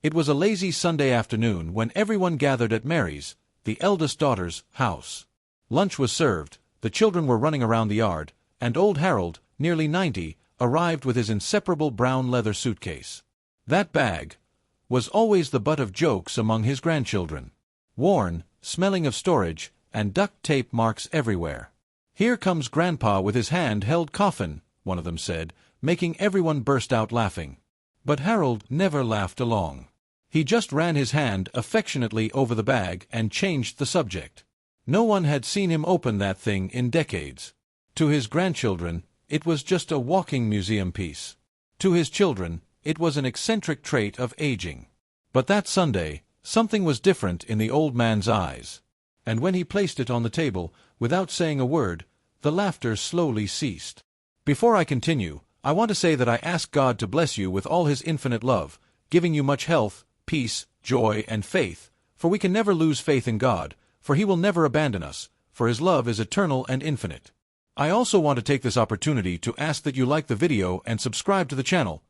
It was a lazy Sunday afternoon when everyone gathered at Mary's, the eldest daughter's, house. Lunch was served, the children were running around the yard, and old Harold, nearly 90, arrived with his inseparable brown leather suitcase. That bag was always the butt of jokes among his grandchildren. Worn, smelling of storage, and duct tape marks everywhere. "Here comes Grandpa with his hand-held coffin," one of them said, making everyone burst out laughing. But Harold never laughed along. He just ran his hand affectionately over the bag and changed the subject. No one had seen him open that thing in decades. To his grandchildren, it was just a walking museum piece. To his children, it was an eccentric trait of aging. But that Sunday, something was different in the old man's eyes. And when he placed it on the table, without saying a word, the laughter slowly ceased. Before I continue, I want to say that I ask God to bless you with all His infinite love, giving you much health, peace, joy, and faith, for we can never lose faith in God, for He will never abandon us, for His love is eternal and infinite. I also want to take this opportunity to ask that you like the video and subscribe to the channel.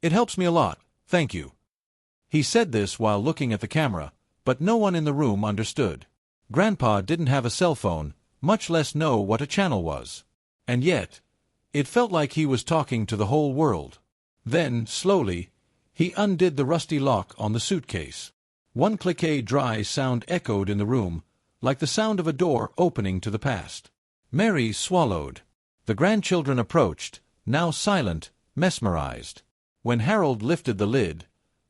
It helps me a lot, thank you. He said this while looking at the camera, but no one in the room understood. Grandpa didn't have a cell phone, much less know what a channel was. And yet, it felt like he was talking to the whole world. Then, slowly, he undid the rusty lock on the suitcase. One cliquet dry sound echoed in the room, like the sound of a door opening to the past. Mary swallowed. The grandchildren approached, now silent, mesmerized. When Harold lifted the lid,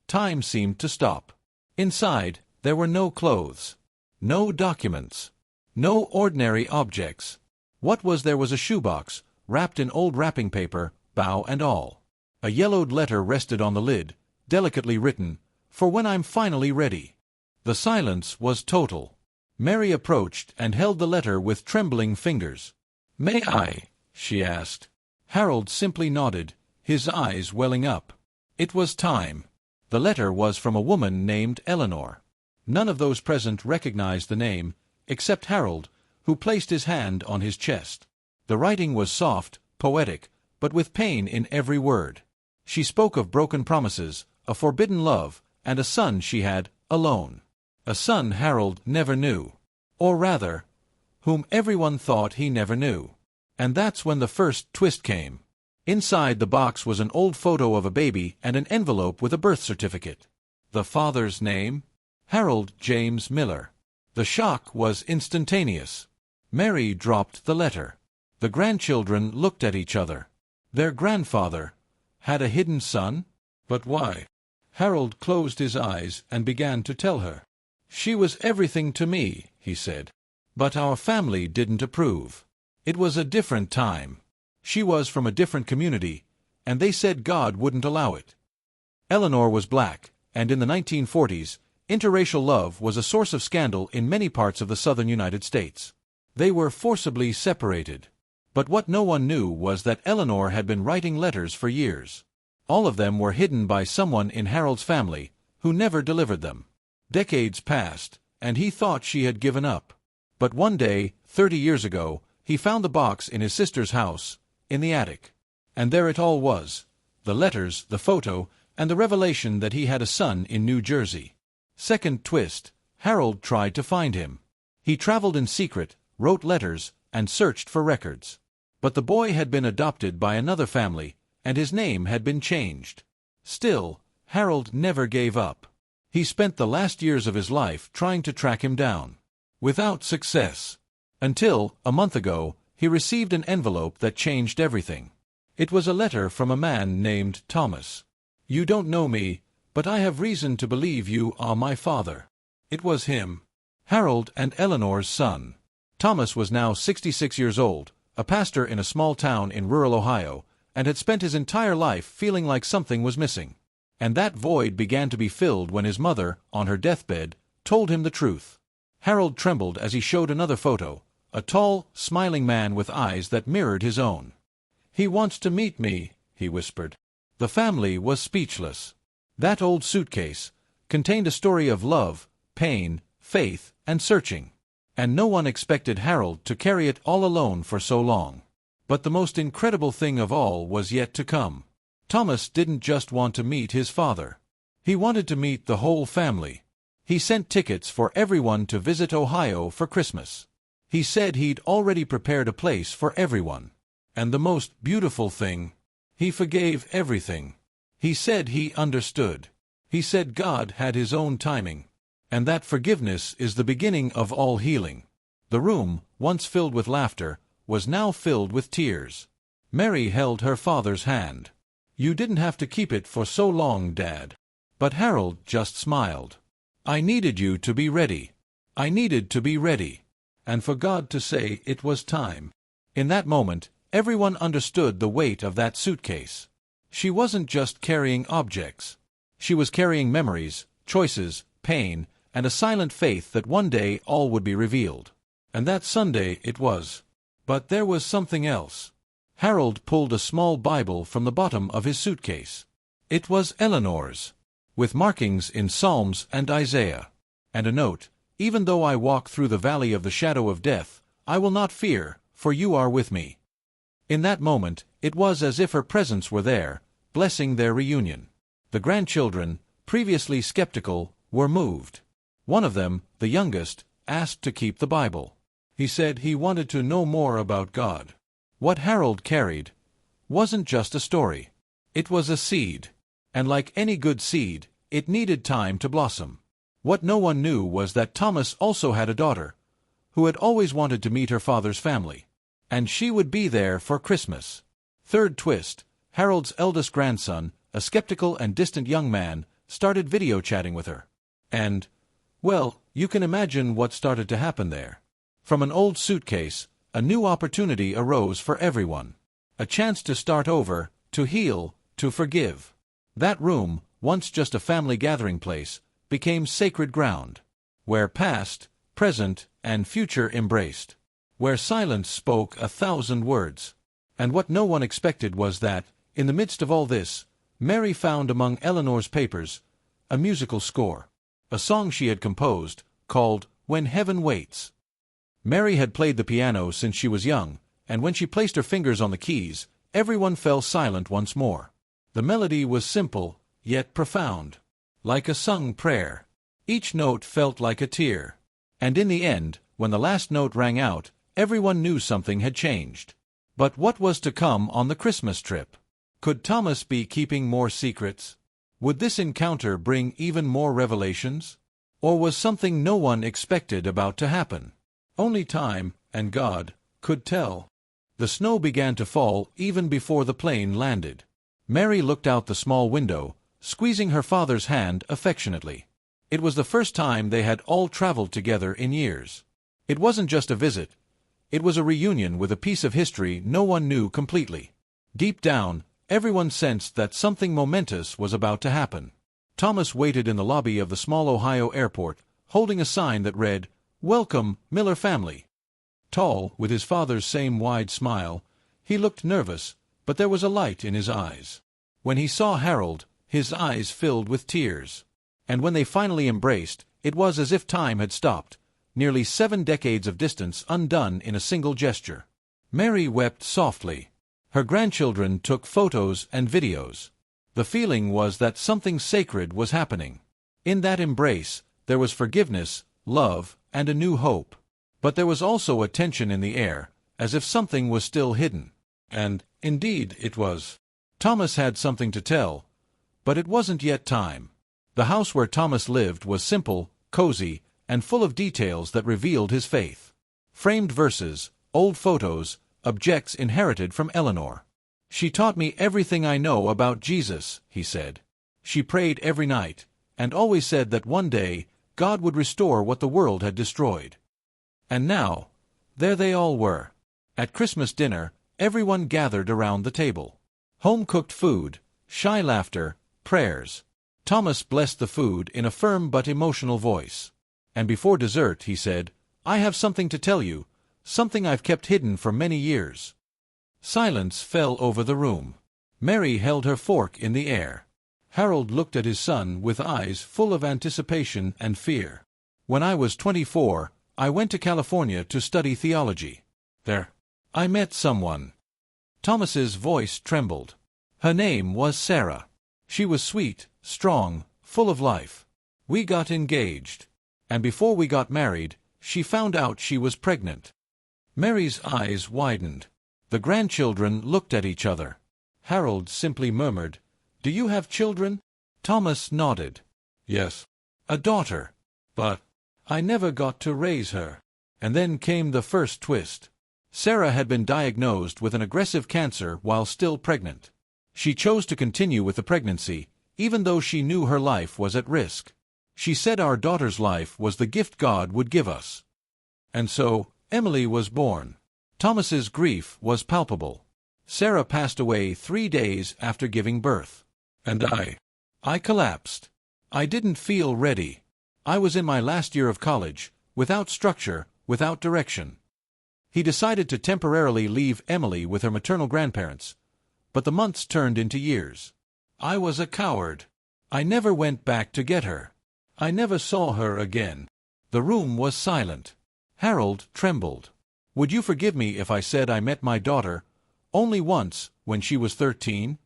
time seemed to stop. Inside, there were no clothes, no documents, no ordinary objects. What was there was a shoebox, wrapped in old wrapping paper, bow and all. A yellowed letter rested on the lid, delicately written, "For when I'm finally ready." The silence was total. Mary approached and held the letter with trembling fingers. "May I?" she asked. Harold simply nodded, his eyes welling up. It was time. The letter was from a woman named Eleanor. None of those present recognized the name, except Harold, who placed his hand on his chest. The writing was soft, poetic, but with pain in every word. She spoke of broken promises, a forbidden love, and a son she had, alone. A son Harold never knew. Or rather, whom everyone thought he never knew. And that's when the first twist came. Inside the box was an old photo of a baby and an envelope with a birth certificate. The father's name? Harold James Miller. The shock was instantaneous. Mary dropped the letter. The grandchildren looked at each other. Their grandfather had a hidden son? But why? Harold closed his eyes and began to tell her. "She was everything to me," he said. "But our family didn't approve. It was a different time. She was from a different community, and they said God wouldn't allow it." Eleanor was black, and in the 1940s, interracial love was a source of scandal in many parts of the southern United States. They were forcibly separated. But what no one knew was that Eleanor had been writing letters for years. All of them were hidden by someone in Harold's family, who never delivered them. Decades passed, and he thought she had given up. But one day, 30 years ago, he found the box in his sister's house, in the attic. And there it all was, the letters, the photo, and the revelation that he had a son in New Jersey. Second twist, Harold tried to find him. He traveled in secret, wrote letters, and searched for records. But the boy had been adopted by another family, and his name had been changed. Still, Harold never gave up. He spent the last years of his life trying to track him down. Without success. Until, a month ago, he received an envelope that changed everything. It was a letter from a man named Thomas. "You don't know me, but I have reason to believe you are my father." It was him. Harold and Eleanor's son. Thomas was now 66 years old, a pastor in a small town in rural Ohio, and had spent his entire life feeling like something was missing. And that void began to be filled when his mother, on her deathbed, told him the truth. Harold trembled as he showed another photo, a tall, smiling man with eyes that mirrored his own. "He wants to meet me," he whispered. The family was speechless. That old suitcase contained a story of love, pain, faith, and searching. And no one expected Harold to carry it all alone for so long. But the most incredible thing of all was yet to come. Thomas didn't just want to meet his father. He wanted to meet the whole family. He sent tickets for everyone to visit Ohio for Christmas. He said he'd already prepared a place for everyone. And the most beautiful thing, he forgave everything. He said he understood. He said God had his own timing, and that forgiveness is the beginning of all healing. The room, once filled with laughter, was now filled with tears. Mary held her father's hand. "You didn't have to keep it for so long, Dad." But Harold just smiled. "I needed you to be ready. I needed to be ready. And for God to say it was time." In that moment, everyone understood the weight of that suitcase. She wasn't just carrying objects. She was carrying memories, choices, pain, and a silent faith that one day all would be revealed. And that Sunday it was. But there was something else. Harold pulled a small Bible from the bottom of his suitcase. It was Eleanor's, with markings in Psalms and Isaiah. And a note, "Even though I walk through the valley of the shadow of death, I will not fear, for you are with me." In that moment, it was as if her presence were there, blessing their reunion. The grandchildren, previously skeptical, were moved. One of them, the youngest, asked to keep the Bible. He said he wanted to know more about God. What Harold carried wasn't just a story. It was a seed. And like any good seed, it needed time to blossom. What no one knew was that Thomas also had a daughter, who had always wanted to meet her father's family. And she would be there for Christmas. Third twist, Harold's eldest grandson, a skeptical and distant young man, started video chatting with her. And, well, you can imagine what started to happen there. From an old suitcase, a new opportunity arose for everyone. A chance to start over, to heal, to forgive. That room, once just a family gathering place, became sacred ground, where past, present, and future embraced, where silence spoke 1,000 words. And what no one expected was that, in the midst of all this, Mary found among Eleanor's papers a musical score, a song she had composed, called "When Heaven Waits." Mary had played the piano since she was young, and when she placed her fingers on the keys, everyone fell silent once more. The melody was simple, yet profound, like a sung prayer. Each note felt like a tear. And in the end, when the last note rang out, everyone knew something had changed. But what was to come on the Christmas trip? Could Thomas be keeping more secrets? Would this encounter bring even more revelations? Or was something no one expected about to happen? Only time, and God, could tell. The snow began to fall even before the plane landed. Mary looked out the small window, squeezing her father's hand affectionately. It was the first time they had all traveled together in years. It wasn't just a visit. It was a reunion with a piece of history no one knew completely. Deep down, everyone sensed that something momentous was about to happen. Thomas waited in the lobby of the small Ohio airport, holding a sign that read, "Welcome, Miller family." Tall, with his father's same wide smile, he looked nervous, but there was a light in his eyes. When he saw Harold, his eyes filled with tears. And when they finally embraced, it was as if time had stopped, nearly 7 decades of distance undone in a single gesture. Mary wept softly. Her grandchildren took photos and videos. The feeling was that something sacred was happening. In that embrace, there was forgiveness, love, and a new hope. But there was also a tension in the air, as if something was still hidden. And, indeed, it was. Thomas had something to tell, but it wasn't yet time. The house where Thomas lived was simple, cozy, and full of details that revealed his faith. Framed verses, old photos, objects inherited from Eleanor. "She taught me everything I know about Jesus," he said. "She prayed every night, and always said that one day God would restore what the world had destroyed." And now, there they all were. At Christmas dinner, everyone gathered around the table. Home-cooked food, shy laughter, prayers. Thomas blessed the food in a firm but emotional voice. And before dessert, he said, "I have something to tell you, something I've kept hidden for many years." Silence fell over the room. Mary held her fork in the air. Harold looked at his son with eyes full of anticipation and fear. "When I was 24, I went to California to study theology. There, I met someone." Thomas's voice trembled. Her name was Sarah. She was sweet, strong, full of life. We got engaged. And before we got married, she found out she was pregnant. Mary's eyes widened. The grandchildren looked at each other. Harold simply murmured, "Do you have children?" Thomas nodded. "Yes. A daughter. But I never got to raise her." And then came the first twist. Sarah had been diagnosed with an aggressive cancer while still pregnant. She chose to continue with the pregnancy, even though she knew her life was at risk. She said our daughter's life was the gift God would give us. And so, Emily was born. Thomas's grief was palpable. Sarah passed away 3 days after giving birth. And I collapsed. I didn't feel ready. I was in my last year of college, without structure, without direction. He decided to temporarily leave Emily with her maternal grandparents, but the months turned into years. I was a coward. I never went back to get her. I never saw her again. The room was silent. Harold trembled. "Would you forgive me if I said I met my daughter only once, when she was 13?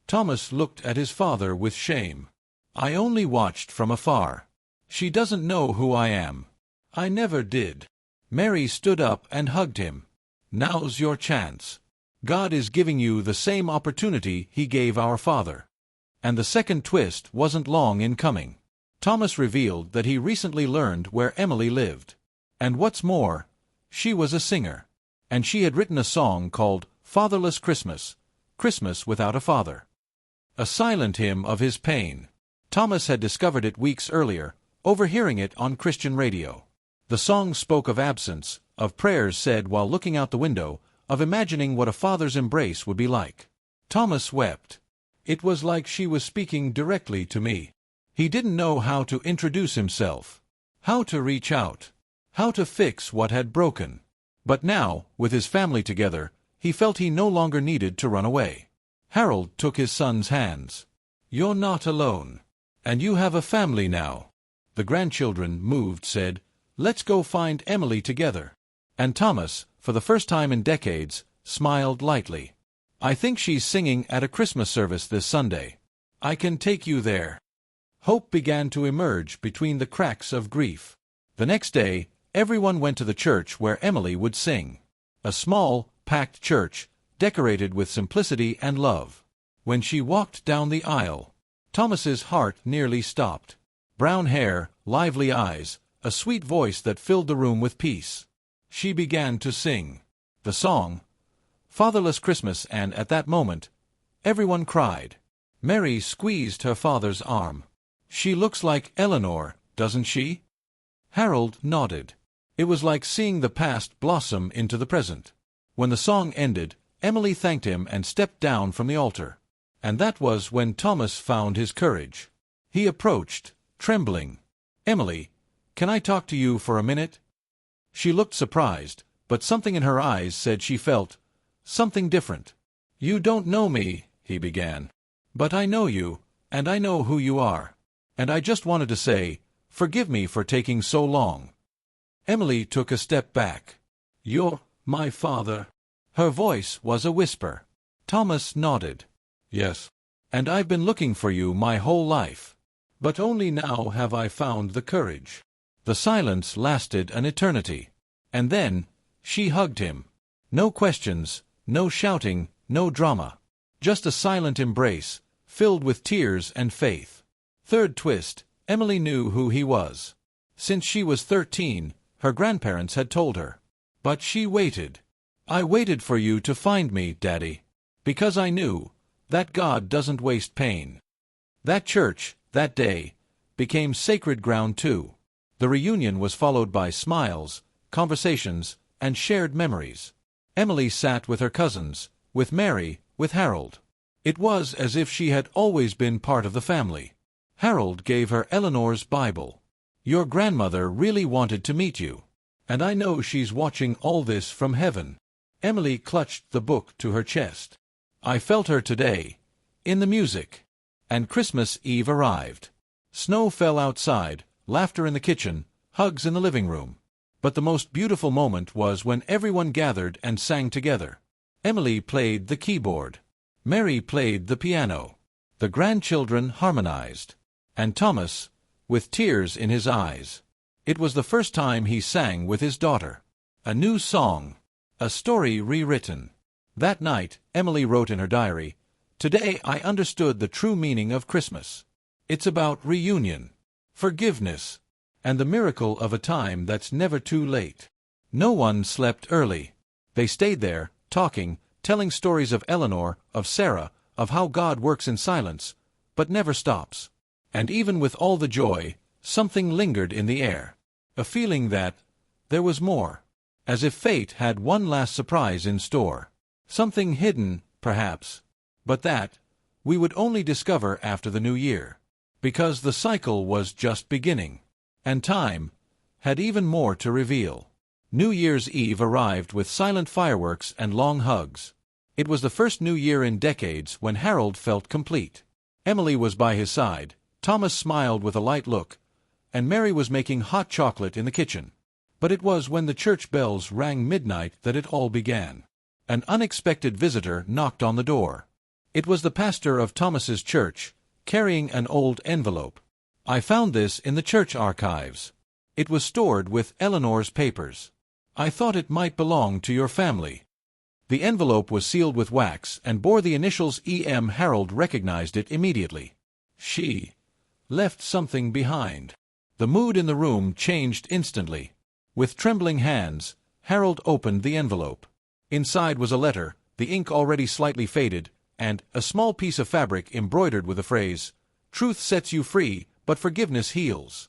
Thomas looked at his father with shame. "I only watched from afar. She doesn't know who I am. I never did." Mary stood up and hugged him. "Now's your chance. God is giving you the same opportunity He gave our father." And the second twist wasn't long in coming. Thomas revealed that he recently learned where Emily lived. And what's more, she was a singer. And she had written a song called "Fatherless Christmas," Christmas without a father. A silent hymn of his pain. Thomas had discovered it weeks earlier, overhearing it on Christian radio. The song spoke of absence, of prayers said while looking out the window, of imagining what a father's embrace would be like. Thomas wept. It was like she was speaking directly to me. He didn't know how to introduce himself, how to reach out, how to fix what had broken. But now, with his family together, he felt he no longer needed to run away. Harold took his son's hands. "You're not alone. And you have a family now." The grandchildren, moved, said, "Let's go find Emily together." And Thomas, for the first time in decades, smiled lightly. "I think she's singing at a Christmas service this Sunday. I can take you there." Hope began to emerge between the cracks of grief. The next day, everyone went to the church where Emily would sing. A small, packed church, decorated with simplicity and love. When she walked down the aisle, Thomas's heart nearly stopped. Brown hair, lively eyes, a sweet voice that filled the room with peace. She began to sing the song, "Fatherless Christmas," and at that moment, everyone cried. Mary squeezed her father's arm. "She looks like Eleanor, doesn't she?" Harold nodded. It was like seeing the past blossom into the present. When the song ended, Emily thanked him and stepped down from the altar. And that was when Thomas found his courage. He approached, trembling. "Emily, can I talk to you for a minute?" She looked surprised, but something in her eyes said she felt something different. "You don't know me," he began. "But I know you, and I know who you are. And I just wanted to say, forgive me for taking so long." Emily took a step back. "You're my father." Her voice was a whisper. Thomas nodded. "Yes. And I've been looking for you my whole life. But only now have I found the courage." The silence lasted an eternity. And then, she hugged him. No questions, no shouting, no drama. Just a silent embrace, filled with tears and faith. Third twist, Emily knew who he was. Since she was 13, her grandparents had told her. But she waited. "I waited for you to find me, Daddy. Because I knew that God doesn't waste pain." That church, that day, became sacred ground too. The reunion was followed by smiles, conversations, and shared memories. Emily sat with her cousins, with Mary, with Harold. It was as if she had always been part of the family. Harold gave her Eleanor's Bible. "Your grandmother really wanted to meet you. And I know she's watching all this from heaven." Emily clutched the book to her chest. "I felt her today, in the music." And Christmas Eve arrived. Snow fell outside, laughter in the kitchen, hugs in the living room. But the most beautiful moment was when everyone gathered and sang together. Emily played the keyboard. Mary played the piano. The grandchildren harmonized. And Thomas, with tears in his eyes. It was the first time he sang with his daughter. A new song. A story rewritten. That night, Emily wrote in her diary, "Today I understood the true meaning of Christmas. It's about reunion, forgiveness, and the miracle of a time that's never too late." No one slept early. They stayed there, talking, telling stories of Eleanor, of Sarah, of how God works in silence, but never stops. And even with all the joy, something lingered in the air. A feeling that there was more. As if fate had one last surprise in store. Something hidden, perhaps. But that we would only discover after the new year. Because the cycle was just beginning. And time had even more to reveal. New Year's Eve arrived with silent fireworks and long hugs. It was the first New Year in decades when Harold felt complete. Emily was by his side, Thomas smiled with a light look, and Mary was making hot chocolate in the kitchen. But it was when the church bells rang midnight that it all began. An unexpected visitor knocked on the door. It was the pastor of Thomas's church, carrying an old envelope. "I found this in the church archives. It was stored with Eleanor's papers. I thought it might belong to your family." The envelope was sealed with wax and bore the initials E.M. Harold recognized it immediately. She left something behind. The mood in the room changed instantly. With trembling hands, Harold opened the envelope. Inside was a letter, the ink already slightly faded, and a small piece of fabric embroidered with the phrase, "Truth sets you free, but forgiveness heals."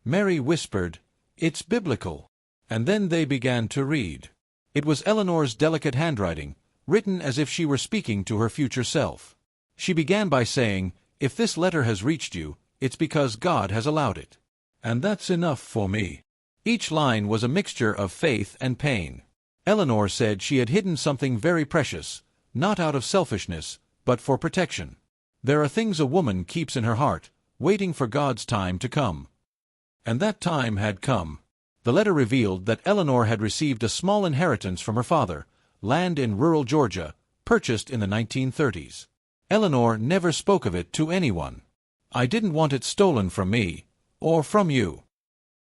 Mary whispered, "It's biblical." And then they began to read. It was Eleanor's delicate handwriting, written as if she were speaking to her future self. She began by saying, "If this letter has reached you, it's because God has allowed it. And that's enough for me." Each line was a mixture of faith and pain. Eleanor said she had hidden something very precious, not out of selfishness, but for protection. There are things a woman keeps in her heart, waiting for God's time to come. And that time had come. The letter revealed that Eleanor had received a small inheritance from her father, land in rural Georgia, purchased in the 1930s. Eleanor never spoke of it to anyone. "I didn't want it stolen from me, or from you."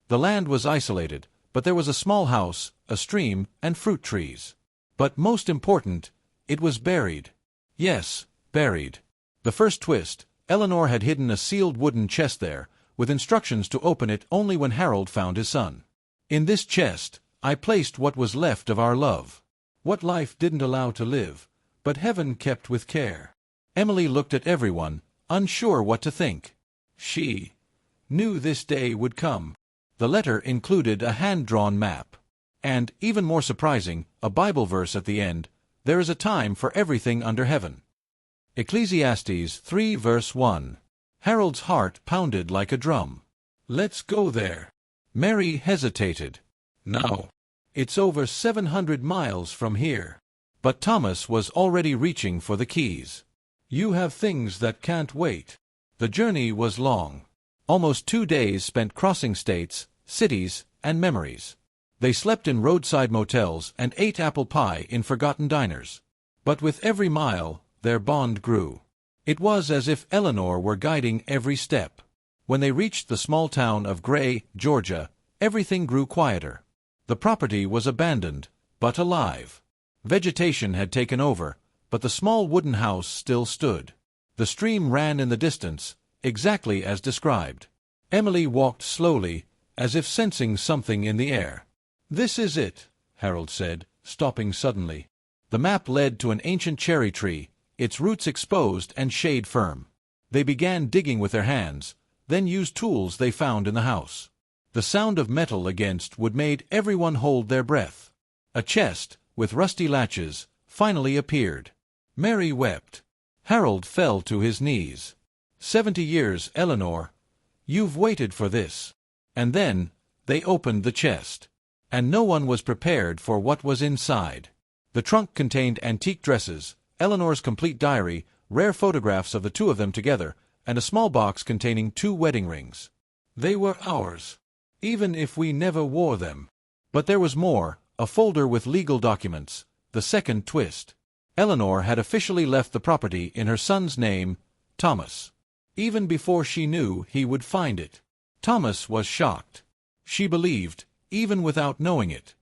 The land was isolated, but there was a small house, a stream, and fruit trees. But most important, it was buried. Yes, buried. The first twist, Eleanor had hidden a sealed wooden chest there, with instructions to open it only when Harold found his son. "In this chest, I placed what was left of our love. What life didn't allow to live, but heaven kept with care." Emily looked at everyone, unsure what to think. She knew this day would come. The letter included a hand-drawn map. And, even more surprising, a Bible verse at the end, "There is a time for everything under heaven." Ecclesiastes 3 verse 1. Harold's heart pounded like a drum. "Let's go there." Mary hesitated. "No. It's over 700 miles from here." But Thomas was already reaching for the keys. "You have things that can't wait." The journey was long. Almost 2 days spent crossing states, cities, and memories. They slept in roadside motels and ate apple pie in forgotten diners. But with every mile, their bond grew. It was as if Eleanor were guiding every step. When they reached the small town of Gray, Georgia, everything grew quieter. The property was abandoned, but alive. Vegetation had taken over, but the small wooden house still stood. The stream ran in the distance, exactly as described. Emily walked slowly, as if sensing something in the air. "This is it," Harold said, stopping suddenly. The map led to an ancient cherry tree, its roots exposed and shade firm. They began digging with their hands, then used tools they found in the house. The sound of metal against wood made everyone hold their breath. A chest, with rusty latches, finally appeared. Mary wept. Harold fell to his knees. 70 years, Eleanor. You've waited for this." And then, they opened the chest. And no one was prepared for what was inside. The trunk contained antique dresses, Eleanor's complete diary, rare photographs of the two of them together, and a small box containing 2 wedding rings. They were ours, even if we never wore them. But there was more, a folder with legal documents, the second twist. Eleanor had officially left the property in her son's name, Thomas. even before she knew he would find it. Thomas was shocked. She believed, even without knowing it.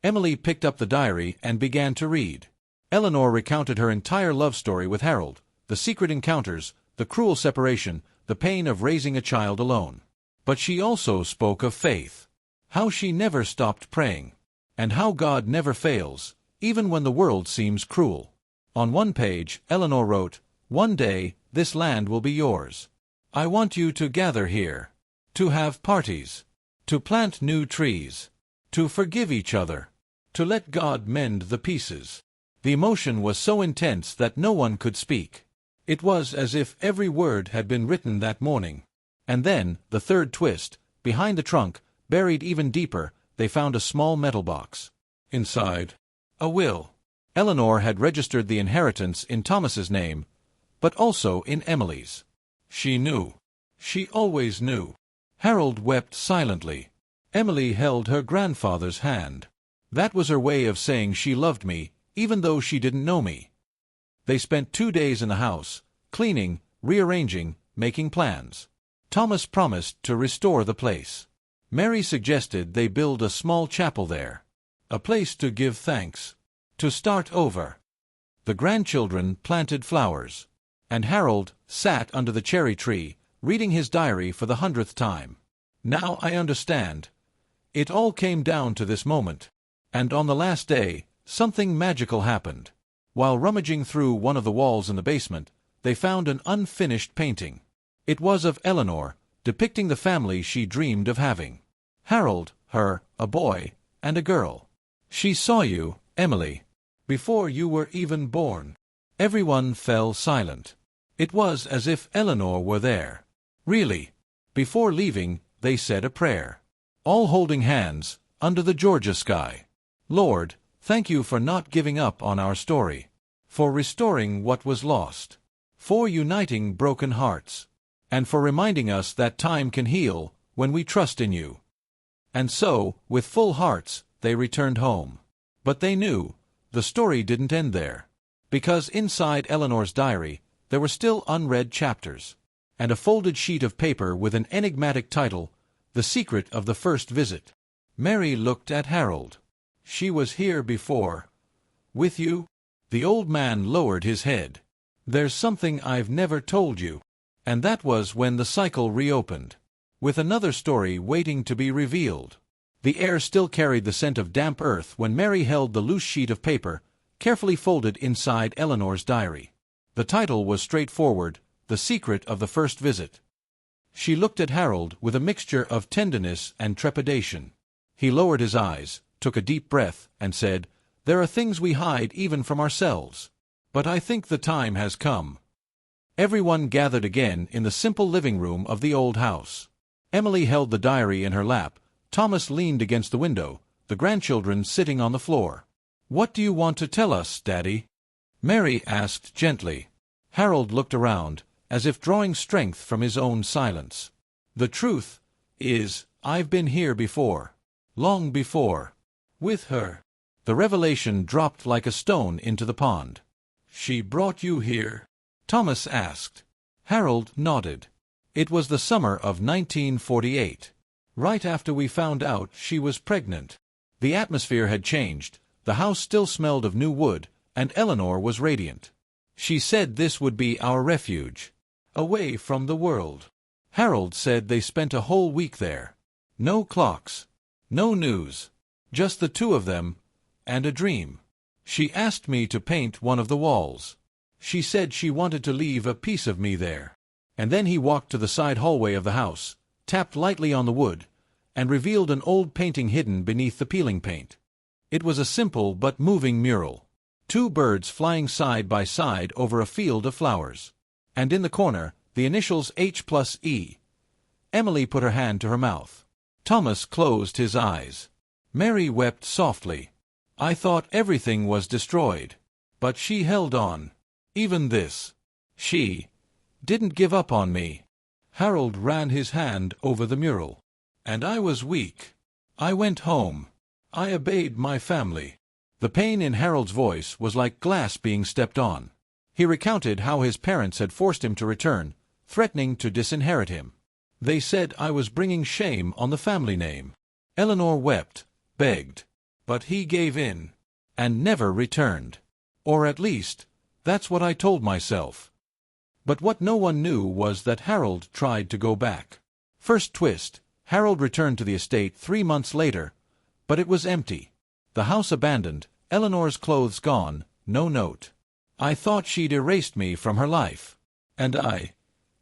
Emily picked up the diary and began to read. Eleanor recounted her entire love story with Harold, the secret encounters, the cruel separation, the pain of raising a child alone. But she also spoke of faith, how she never stopped praying, and how God never fails, even when the world seems cruel. On one page, Eleanor wrote, "One day, this land will be yours. I want you to gather here, to have parties, to plant new trees, to forgive each other, to let God mend the pieces." The emotion was so intense that no one could speak. It was as if every word had been written that morning. And then, the third twist, behind the trunk, buried even deeper, they found a small metal box. Inside, a will. Eleanor had registered the inheritance in Thomas's name, but also in Emily's. She knew. She always knew. Harold wept silently. Emily held her grandfather's hand. That was her way of saying she loved me, even though she didn't know me. They spent 2 days in the house, cleaning, rearranging, making plans. Thomas promised to restore the place. Mary suggested they build a small chapel there. A place to give thanks. To start over. The grandchildren planted flowers. And Harold sat under the cherry tree, reading his diary for the 100th time. Now I understand. It all came down to this moment. And on the last day, something magical happened. While rummaging through one of the walls in the basement, they found an unfinished painting. It was of Eleanor, depicting the family she dreamed of having. Harold, her, a boy, and a girl. She saw you, Emily, before you were even born. Everyone fell silent. It was as if Eleanor were there. Really. Before leaving, they said a prayer. All holding hands, under the Georgia sky. Lord, thank you for not giving up on our story. For restoring what was lost. For uniting broken hearts. And for reminding us that time can heal when we trust in you. And so, with full hearts, they returned home. But they knew, the story didn't end there. Because inside Eleanor's diary, there were still unread chapters. And a folded sheet of paper with an enigmatic title, The Secret of the First Visit. Mary looked at Harold. She was here before. With you? The old man lowered his head. There's something I've never told you. And that was when the cycle reopened. With another story waiting to be revealed. The air still carried the scent of damp earth when Mary held the loose sheet of paper, carefully folded inside Eleanor's diary. The title was straightforward, The Secret of the First Visit. She looked at Harold with a mixture of tenderness and trepidation. He lowered his eyes, took a deep breath, and said, "There are things we hide even from ourselves. But I think the time has come." Everyone gathered again in the simple living room of the old house. Emily held the diary in her lap, Thomas leaned against the window, the grandchildren sitting on the floor. "What do you want to tell us, Daddy?" Mary asked gently. Harold looked around, as if drawing strength from his own silence. "The truth is, I've been here before. Long before. With her." The revelation dropped like a stone into the pond. "She brought you here?" Thomas asked. Harold nodded. "It was the summer of 1948. Right after we found out she was pregnant. The atmosphere had changed, the house still smelled of new wood, and Eleanor was radiant. She said this would be our refuge. Away from the world." Harold said they spent a whole week there. No clocks. No news. Just the two of them, and a dream. She asked me to paint one of the walls. She said she wanted to leave a piece of me there. And then he walked to the side hallway of the house, tapped lightly on the wood, and revealed an old painting hidden beneath the peeling paint. It was a simple but moving mural. 2 birds flying side by side over a field of flowers. And in the corner, the initials H+E. Emily put her hand to her mouth. Thomas closed his eyes. Mary wept softly. "I thought everything was destroyed. But she held on. Even this. She didn't give up on me." Harold ran his hand over the mural. "And I was weak. I went home. I obeyed my family." The pain in Harold's voice was like glass being stepped on. He recounted how his parents had forced him to return, threatening to disinherit him. They said I was bringing shame on the family name. Eleanor wept, begged. But he gave in, and never returned. Or at least, that's what I told myself. But what no one knew was that Harold tried to go back. First twist, Harold returned to the estate 3 months later, but it was empty. The house abandoned, Eleanor's clothes gone, no note. I thought she'd erased me from her life. And I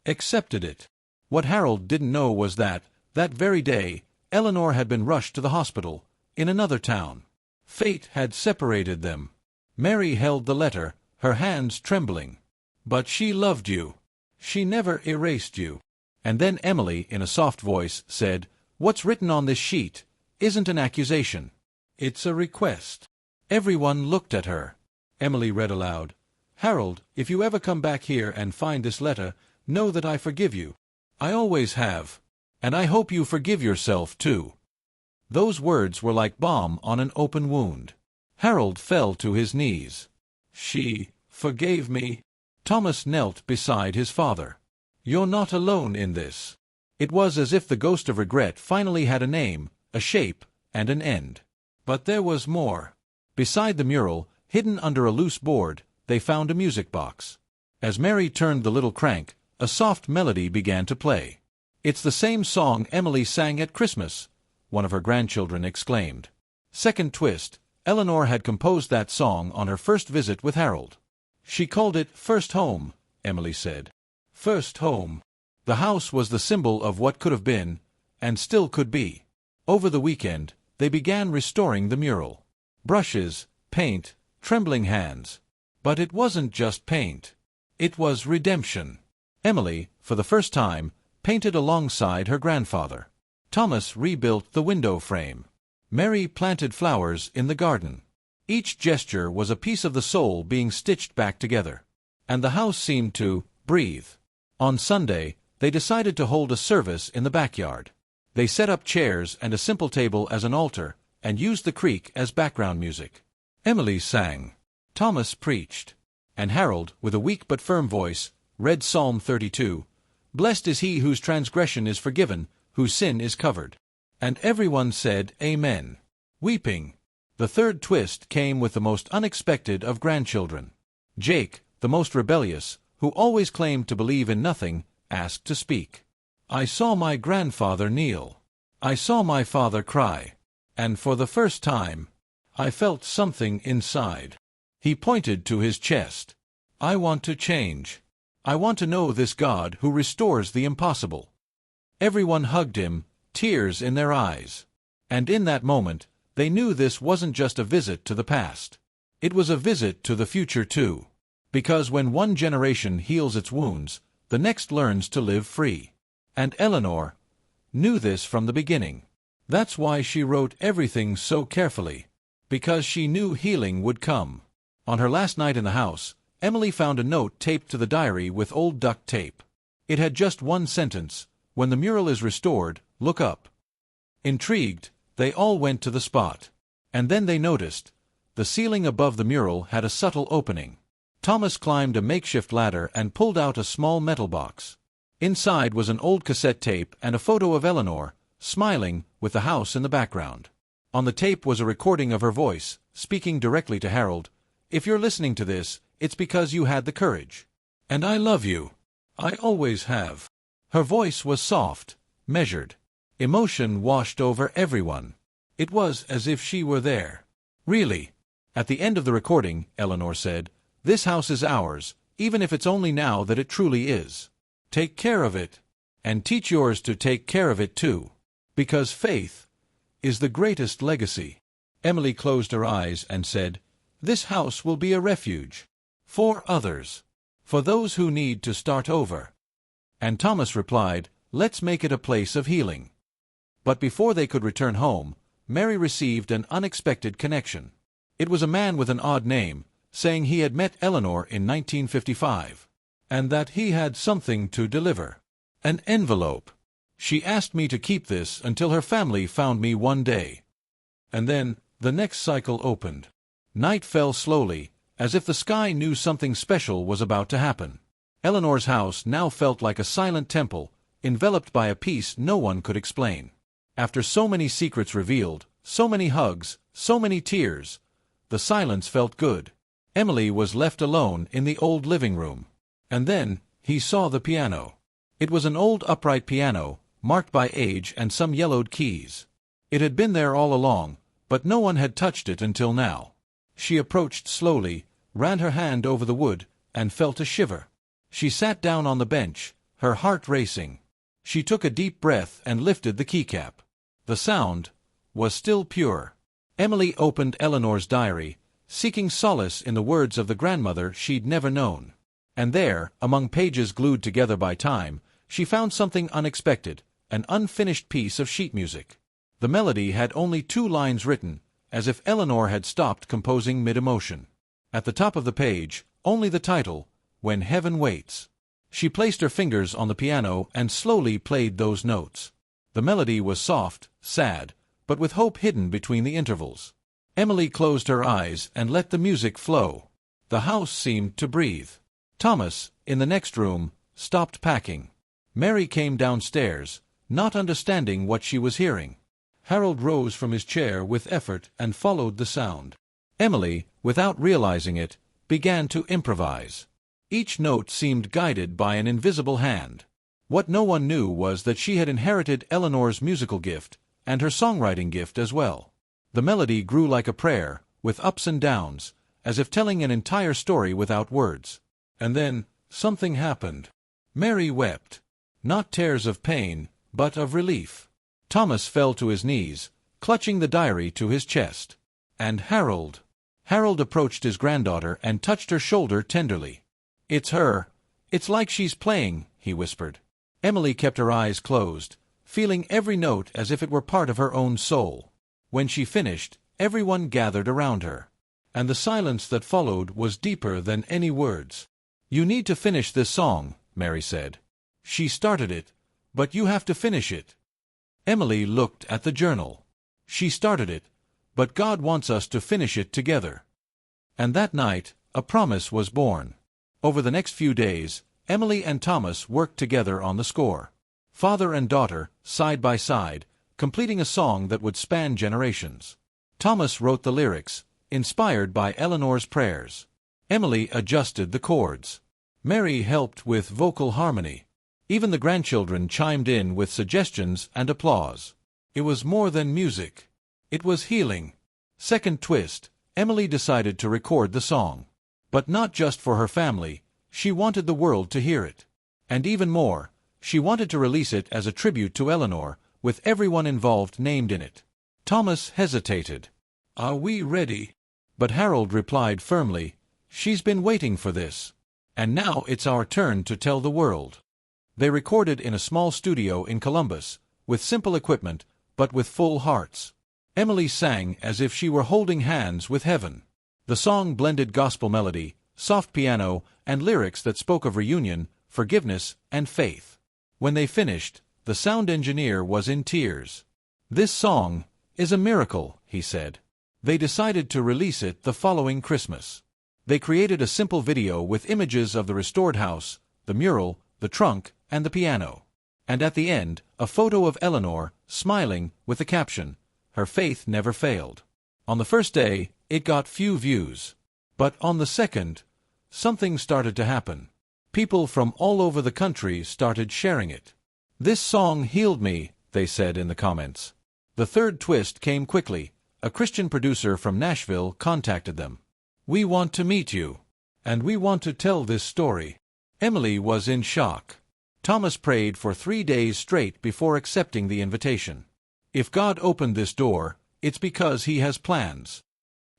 accepted it. What Harold didn't know was that very day, Eleanor had been rushed to the hospital, in another town. Fate had separated them. Mary held the letter, her hands trembling. But she loved you. She never erased you. And then Emily, in a soft voice, said, "What's written on this sheet isn't an accusation. It's a request." Everyone looked at her. Emily read aloud, "Harold, if you ever come back here and find this letter, know that I forgive you. I always have. And I hope you forgive yourself, too." Those words were like balm on an open wound. Harold fell to his knees. "She forgave me." Thomas knelt beside his father. "You're not alone in this." It was as if the ghost of regret finally had a name, a shape, and an end. But there was more. Beside the mural, hidden under a loose board, they found a music box. As Mary turned the little crank, a soft melody began to play. "It's the same song Emily sang at Christmas," one of her grandchildren exclaimed. Second twist, Eleanor had composed that song on her first visit with Harold. She called it First Home, Emily said. First home. The house was the symbol of what could have been, and still could be. Over the weekend, they began restoring the mural. Brushes, paint, trembling hands. But it wasn't just paint. It was redemption. Emily, for the first time, painted alongside her grandfather. Thomas rebuilt the window frame. Mary planted flowers in the garden. Each gesture was a piece of the soul being stitched back together. And the house seemed to breathe. On Sunday, they decided to hold a service in the backyard. They set up chairs and a simple table as an altar, and used the creek as background music. Emily sang. Thomas preached. And Harold, with a weak but firm voice, read Psalm 32, "Blessed is he whose transgression is forgiven, whose sin is covered." And everyone said, "Amen," weeping. The third twist came with the most unexpected of grandchildren. Jake, the most rebellious, who always claimed to believe in nothing, asked to speak. "I saw my grandfather kneel. I saw my father cry. And for the first time, I felt something inside." He pointed to his chest. "I want to change. I want to know this God who restores the impossible." Everyone hugged him, tears in their eyes. And in that moment, they knew this wasn't just a visit to the past. It was a visit to the future too. Because when one generation heals its wounds, the next learns to live free. And Eleanor knew this from the beginning. That's why she wrote everything so carefully. Because she knew healing would come. On her last night in the house, Emily found a note taped to the diary with old duct tape. It had just one sentence: "When the mural is restored, look up." Intrigued, they all went to the spot. And then they noticed, the ceiling above the mural had a subtle opening. Thomas climbed a makeshift ladder and pulled out a small metal box. Inside was an old cassette tape and a photo of Eleanor, smiling, with the house in the background. On the tape was a recording of her voice, speaking directly to Harold. "If you're listening to this, it's because you had the courage. And I love you. I always have." Her voice was soft, measured. Emotion washed over everyone. It was as if she were there. "Really." At the end of the recording, Eleanor said, "This house is ours, even if it's only now that it truly is. Take care of it. And teach yours to take care of it too. Because faith is the greatest legacy." Emily closed her eyes and said, "This house will be a refuge. For others. For those who need to start over." And Thomas replied, "Let's make it a place of healing." But before they could return home, Mary received an unexpected connection. It was a man with an odd name, saying he had met Eleanor in 1955, and that he had something to deliver. An envelope. "She asked me to keep this until her family found me one day." And then, the next cycle opened. Night fell slowly, as if the sky knew something special was about to happen. Eleanor's house now felt like a silent temple, enveloped by a peace no one could explain. After so many secrets revealed, so many hugs, so many tears, the silence felt good. Emily was left alone in the old living room. And then, he saw the piano. It was an old upright piano, marked by age and some yellowed keys. It had been there all along, but no one had touched it until now. She approached slowly, ran her hand over the wood, and felt a shiver. She sat down on the bench, her heart racing. She took a deep breath and lifted the keycap. The sound was still pure. Emily opened Eleanor's diary, seeking solace in the words of the grandmother she'd never known. And there, among pages glued together by time, she found something unexpected, an unfinished piece of sheet music. The melody had only 2 lines written, as if Eleanor had stopped composing mid-emotion. At the top of the page, only the title, When Heaven Waits. She placed her fingers on the piano and slowly played those notes. The melody was soft, sad, but with hope hidden between the intervals. Emily closed her eyes and let the music flow. The house seemed to breathe. Thomas, in the next room, stopped packing. Mary came downstairs, not understanding what she was hearing. Harold rose from his chair with effort and followed the sound. Emily, without realizing it, began to improvise. Each note seemed guided by an invisible hand. What no one knew was that she had inherited Eleanor's musical gift, and her songwriting gift as well. The melody grew like a prayer, with ups and downs, as if telling an entire story without words. And then, something happened. Mary wept. Not tears of pain, but of relief. Thomas fell to his knees, clutching the diary to his chest. And Harold approached his granddaughter and touched her shoulder tenderly. "It's her. It's like she's playing," he whispered. Emily kept her eyes closed, feeling every note as if it were part of her own soul. When she finished, everyone gathered around her. And the silence that followed was deeper than any words. "You need to finish this song," Mary said. "She started it, but you have to finish it." Emily looked at the journal. "She started it, but God wants us to finish it together." And that night, a promise was born. Over the next few days, Emily and Thomas worked together on the score. Father and daughter, side by side, completing a song that would span generations. Thomas wrote the lyrics, inspired by Eleanor's prayers. Emily adjusted the chords. Mary helped with vocal harmony. Even the grandchildren chimed in with suggestions and applause. It was more than music. It was healing. Second twist, Emily decided to record the song. But not just for her family, she wanted the world to hear it. And even more, she wanted to release it as a tribute to Eleanor, with everyone involved named in it. Thomas hesitated. "Are we ready?" But Harold replied firmly, "She's been waiting for this. And now it's our turn to tell the world." They recorded in a small studio in Columbus, with simple equipment, but with full hearts. Emily sang as if she were holding hands with heaven. The song blended gospel melody, soft piano, and lyrics that spoke of reunion, forgiveness, and faith. When they finished, the sound engineer was in tears. "This song is a miracle," he said. They decided to release it the following Christmas. They created a simple video with images of the restored house, the mural, the trunk, and the piano. And at the end, a photo of Eleanor, smiling, with the caption, "Her faith never failed." On the first day, it got few views. But on the second, something started to happen. People from all over the country started sharing it. "This song healed me," they said in the comments. The third twist came quickly. A Christian producer from Nashville contacted them. "We want to meet you. And we want to tell this story." Emily was in shock. Thomas prayed for 3 days straight before accepting the invitation. If God opened this door, it's because He has plans.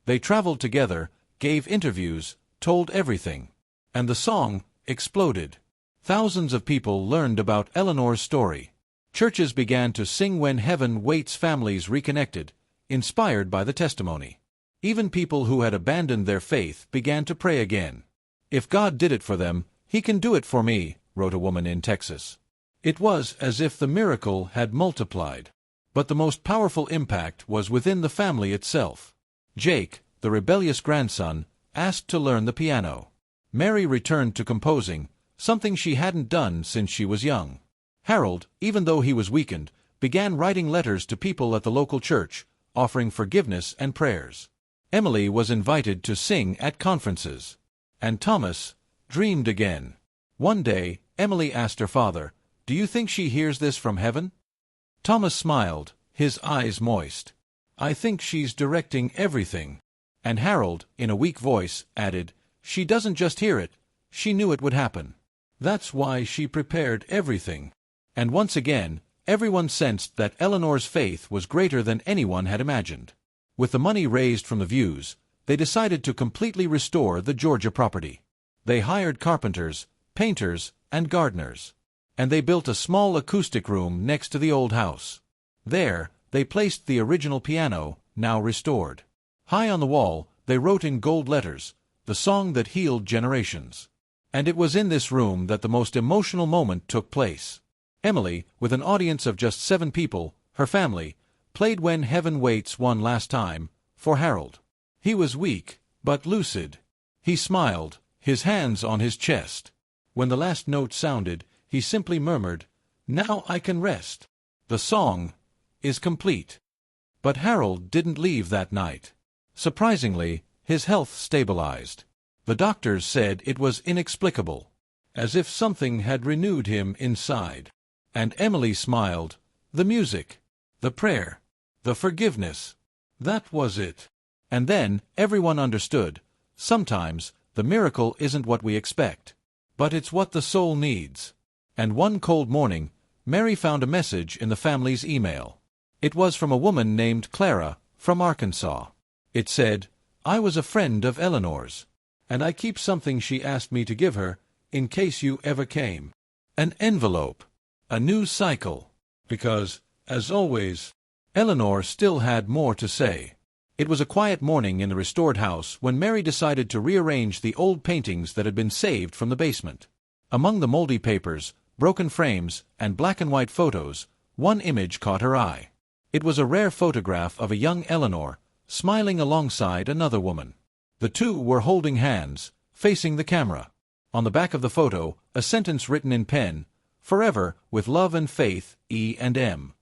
They traveled together, gave interviews, told everything. And the song exploded. Thousands of people learned about Eleanor's story. Churches began to sing When Heaven Waits, families reconnected, inspired by the testimony. Even people who had abandoned their faith began to pray again. "If God did it for them, He can do it for me," wrote a woman in Texas. It was as if the miracle had multiplied. But the most powerful impact was within the family itself. Jake, the rebellious grandson, asked to learn the piano. Mary returned to composing, something she hadn't done since she was young. Harold, even though he was weakened, began writing letters to people at the local church, offering forgiveness and prayers. Emily was invited to sing at conferences. And Thomas dreamed again. One day, Emily asked her father, "Do you think she hears this from heaven?" Thomas smiled, his eyes moist. "I think she's directing everything." And Harold, in a weak voice, added, "She doesn't just hear it, she knew it would happen. That's why she prepared everything." And once again, everyone sensed that Eleanor's faith was greater than anyone had imagined. With the money raised from the views, they decided to completely restore the Georgia property. They hired carpenters, painters, and gardeners. And they built a small acoustic room next to the old house. There, they placed the original piano, now restored. High on the wall, they wrote in gold letters, "The song that healed generations." And it was in this room that the most emotional moment took place. Emily, with an audience of just 7 people, her family, played When Heaven Waits one last time, for Harold. He was weak, but lucid. He smiled, his hands on his chest. When the last note sounded, he simply murmured, "Now I can rest. The song is complete." But Harold didn't leave that night. Surprisingly, his health stabilized. The doctors said it was inexplicable, as if something had renewed him inside. And Emily smiled. The music, the prayer, the forgiveness. That was it. And then everyone understood. Sometimes the miracle isn't what we expect, but it's what the soul needs. And one cold morning, Mary found a message in the family's email. It was from a woman named Clara, from Arkansas. It said, "I was a friend of Eleanor's, and I keep something she asked me to give her, in case you ever came." An envelope. A new cycle. Because, as always, Eleanor still had more to say. It was a quiet morning in the restored house when Mary decided to rearrange the old paintings that had been saved from the basement. Among the moldy papers, broken frames, and black-and-white photos, one image caught her eye. It was a rare photograph of a young Eleanor, smiling alongside another woman. The two were holding hands, facing the camera. On the back of the photo, a sentence written in pen, "Forever, with love and faith, E&M."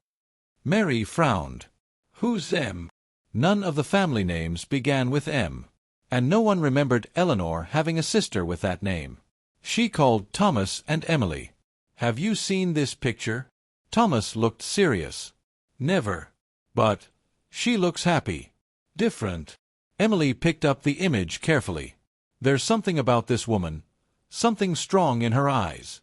Mary frowned. Who's M? None of the family names began with M. And no one remembered Eleanor having a sister with that name. She called Thomas and Emily. "Have you seen this picture?" Thomas looked serious. "Never. But she looks happy. Different." Emily picked up the image carefully. "There's something about this woman, something strong in her eyes."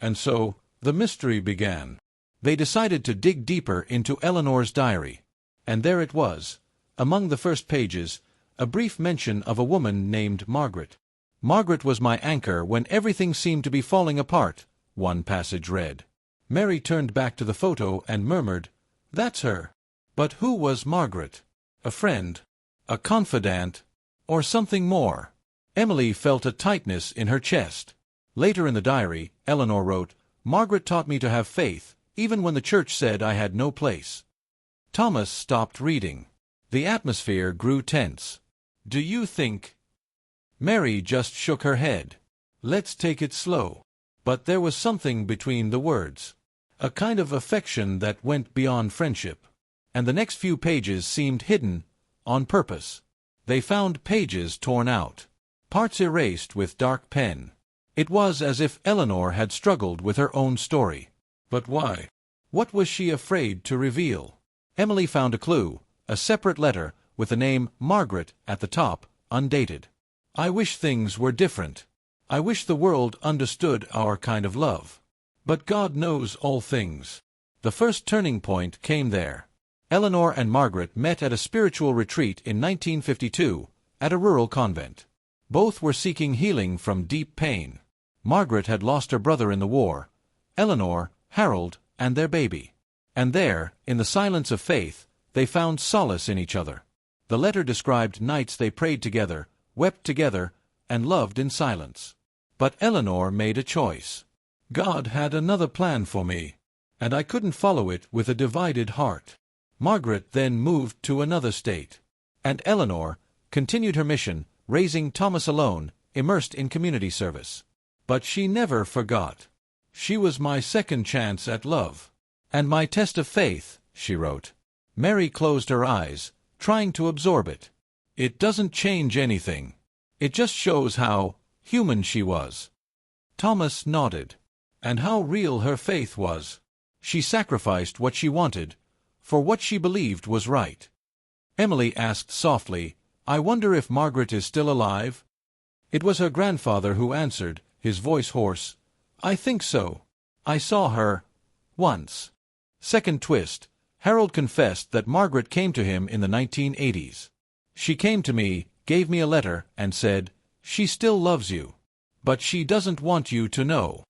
And so, the mystery began. They decided to dig deeper into Eleanor's diary. And there it was, among the first pages, a brief mention of a woman named Margaret. "Margaret was my anchor when everything seemed to be falling apart," one passage read. Mary turned back to the photo and murmured, "That's her." But who was Margaret? A friend? A confidant? Or something more? Emily felt a tightness in her chest. Later in the diary, Eleanor wrote, "Margaret taught me to have faith, even when the church said I had no place." Thomas stopped reading. The atmosphere grew tense. "Do you think—" Mary just shook her head. "Let's take it slow." But there was something between the words. A kind of affection that went beyond friendship. And the next few pages seemed hidden, on purpose. They found pages torn out, parts erased with dark pen. It was as if Eleanor had struggled with her own story. But why? What was she afraid to reveal? Emily found a clue, a separate letter with the name Margaret at the top, undated. "I wish things were different. I wish the world understood our kind of love. But God knows all things." The first turning point came there. Eleanor and Margaret met at a spiritual retreat in 1952, at a rural convent. Both were seeking healing from deep pain. Margaret had lost her brother in the war, Eleanor, Harold, and their baby. And there, in the silence of faith, they found solace in each other. The letter described nights they prayed together, wept together, and loved in silence. But Eleanor made a choice. "God had another plan for me, and I couldn't follow it with a divided heart." Margaret then moved to another state. And Eleanor continued her mission, raising Thomas alone, immersed in community service. But she never forgot. She was my second chance at love. And my test of faith, she wrote. Mary closed her eyes, trying to absorb it. It doesn't change anything. It just shows how human she was. Thomas nodded. And how real her faith was. She sacrificed what she wanted, for what she believed was right. Emily asked softly, I wonder if Margaret is still alive? It was her grandfather who answered, his voice hoarse. I think so. I saw her once. Second twist. Harold confessed that Margaret came to him in the 1980s. She came to me, gave me a letter, and said, she still loves you. But she doesn't want you to know.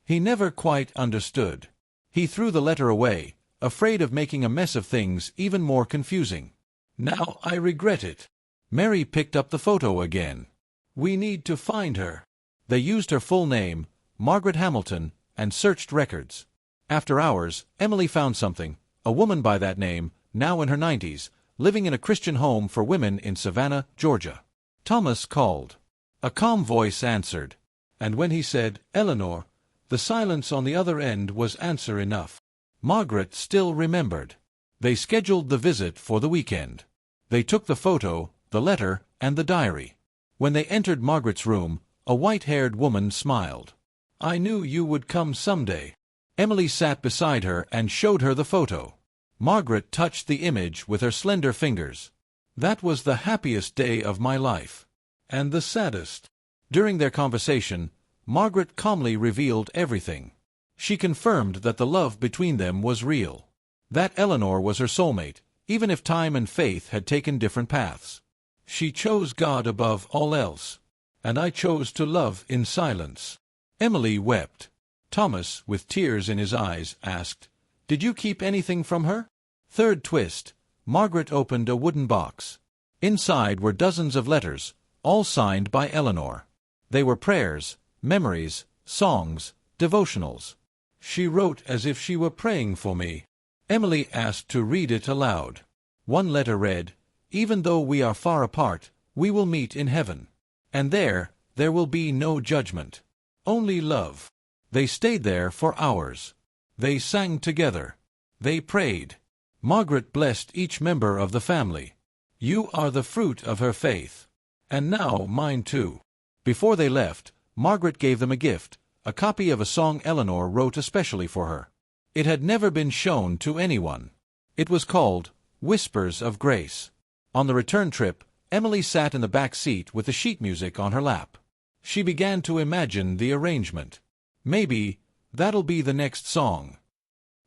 He never quite understood. He threw the letter away, afraid of making a mess of things even more confusing. Now I regret it. Mary picked up the photo again. We need to find her. They used her full name, Margaret Hamilton, and searched records. After hours, Emily found something, a woman by that name, now in her 90s, living in a Christian home for women in Savannah, Georgia. Thomas called. A calm voice answered. And when he said, Eleanor, the silence on the other end was answer enough. Margaret still remembered. They scheduled the visit for the weekend. They took the photo, the letter, and the diary. When they entered Margaret's room, a white-haired woman smiled. I knew you would come someday. Emily sat beside her and showed her the photo. Margaret touched the image with her slender fingers. That was the happiest day of my life. And the saddest. During their conversation, Margaret calmly revealed everything. She confirmed that the love between them was real. That Eleanor was her soulmate, even if time and faith had taken different paths. She chose God above all else. And I chose to love in silence. Emily wept. Thomas, with tears in his eyes, asked, Did you keep anything from her? Third twist. Margaret opened a wooden box. Inside were dozens of letters, all signed by Eleanor. They were prayers, memories, songs, devotionals. She wrote as if she were praying for me. Emily asked to read it aloud. One letter read, Even though we are far apart, we will meet in heaven. And there will be no judgment. Only love. They stayed there for hours. They sang together. They prayed. Margaret blessed each member of the family. You are the fruit of her faith. And now mine too. Before they left, Margaret gave them a gift, a copy of a song Eleanor wrote especially for her. It had never been shown to anyone. It was called Whispers of Grace. On the return trip, Emily sat in the back seat with the sheet music on her lap. She began to imagine the arrangement. Maybe that'll be the next song.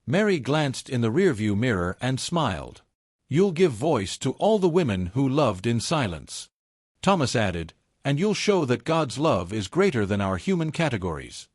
Mary glanced in the rearview mirror and smiled. You'll give voice to all the women who loved in silence. Thomas added, and you'll show that God's love is greater than our human categories.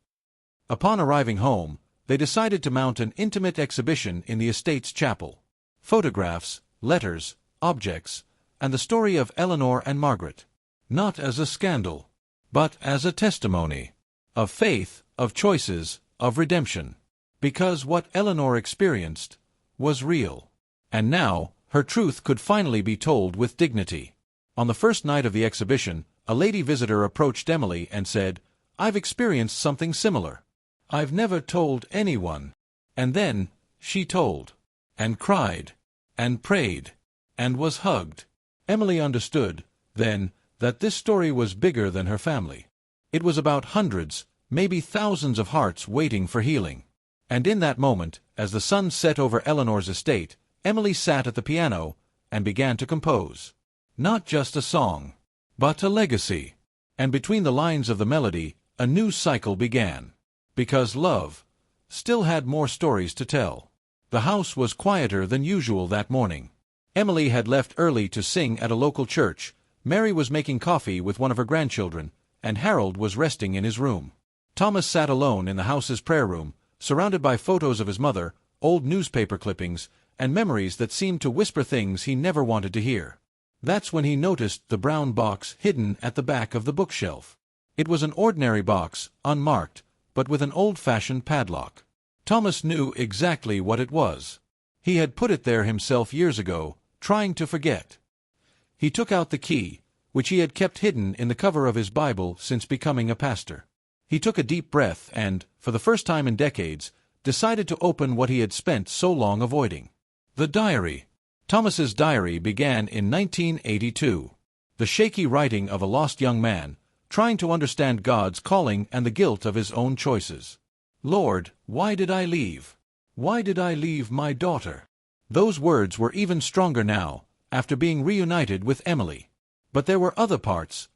Upon arriving home, they decided to mount an intimate exhibition in the estate's chapel. Photographs, letters, objects, and the story of Eleanor and Margaret. Not as a scandal, but as a testimony. Of faith, of choices, of redemption. Because what Eleanor experienced was real. And now, her truth could finally be told with dignity. On the first night of the exhibition, a lady visitor approached Emily and said, I've experienced something similar. I've never told anyone. And then, she told. And cried. And prayed. And was hugged. Emily understood, then, that this story was bigger than her family. It was about hundreds, maybe thousands of hearts waiting for healing. And in that moment, as the sun set over Eleanor's estate, Emily sat at the piano and began to compose. Not just a song, but a legacy. And between the lines of the melody, a new cycle began. Because love still had more stories to tell. The house was quieter than usual that morning. Emily had left early to sing at a local church, Mary was making coffee with one of her grandchildren, and Harold was resting in his room. Thomas sat alone in the house's prayer room, surrounded by photos of his mother, old newspaper clippings, and memories that seemed to whisper things he never wanted to hear. That's when he noticed the brown box hidden at the back of the bookshelf. It was an ordinary box, unmarked, but with an old-fashioned padlock. Thomas knew exactly what it was. He had put it there himself years ago, trying to forget. He took out the key, which he had kept hidden in the cover of his Bible since becoming a pastor. He took a deep breath and, for the first time in decades, decided to open what he had spent so long avoiding. The diary. Thomas's diary began in 1982. The shaky writing of a lost young man, trying to understand God's calling and the guilt of his own choices. Lord, why did I leave? Why did I leave my daughter? Those words were even stronger now, after being reunited with Emily. But there were other parts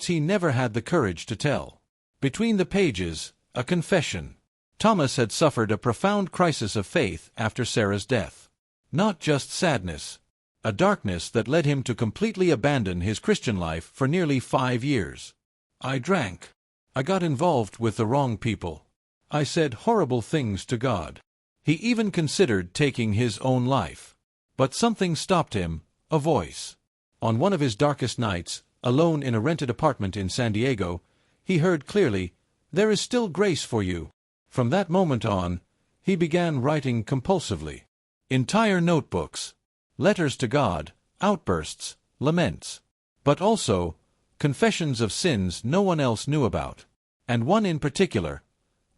he never had the courage to tell. Between the pages, a confession. Thomas had suffered a profound crisis of faith after Sarah's death. Not just sadness, a darkness that led him to completely abandon his Christian life for nearly 5 years. I drank. I got involved with the wrong people. I said horrible things to God. He even considered taking his own life. But something stopped him, a voice. On one of his darkest nights, alone in a rented apartment in San Diego, he heard clearly, "There is still grace for you." From that moment on, he began writing compulsively. Entire notebooks, letters to God, outbursts, laments. But also, confessions of sins no one else knew about. And one in particular,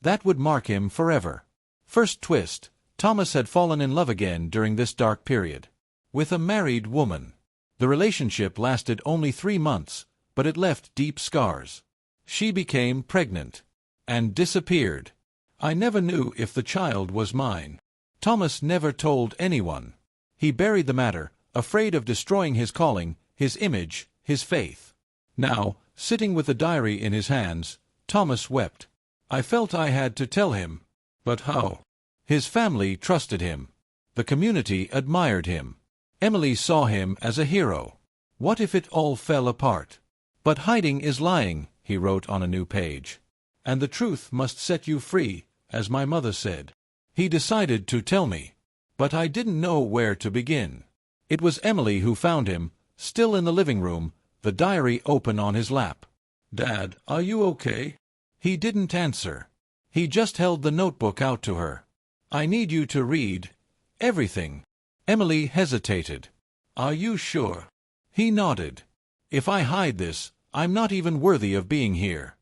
that would mark him forever. First twist, Thomas had fallen in love again during this dark period. With a married woman. The relationship lasted only 3 months, but it left deep scars. She became pregnant. And disappeared. I never knew if the child was mine. Thomas never told anyone. He buried the matter, afraid of destroying his calling, his image, his faith. Now, sitting with the diary in his hands, Thomas wept. I felt I had to tell him. But how? His family trusted him. The community admired him. Emily saw him as a hero. What if it all fell apart? But hiding is lying, he wrote on a new page. And the truth must set you free, as my mother said. He decided to tell me. But I didn't know where to begin. It was Emily who found him, still in the living room, the diary open on his lap. "Dad, are you okay?" He didn't answer. He just held the notebook out to her. "I need you to read everything." Emily hesitated. "Are you sure?" He nodded. "If I hide this, I'm not even worthy of being here."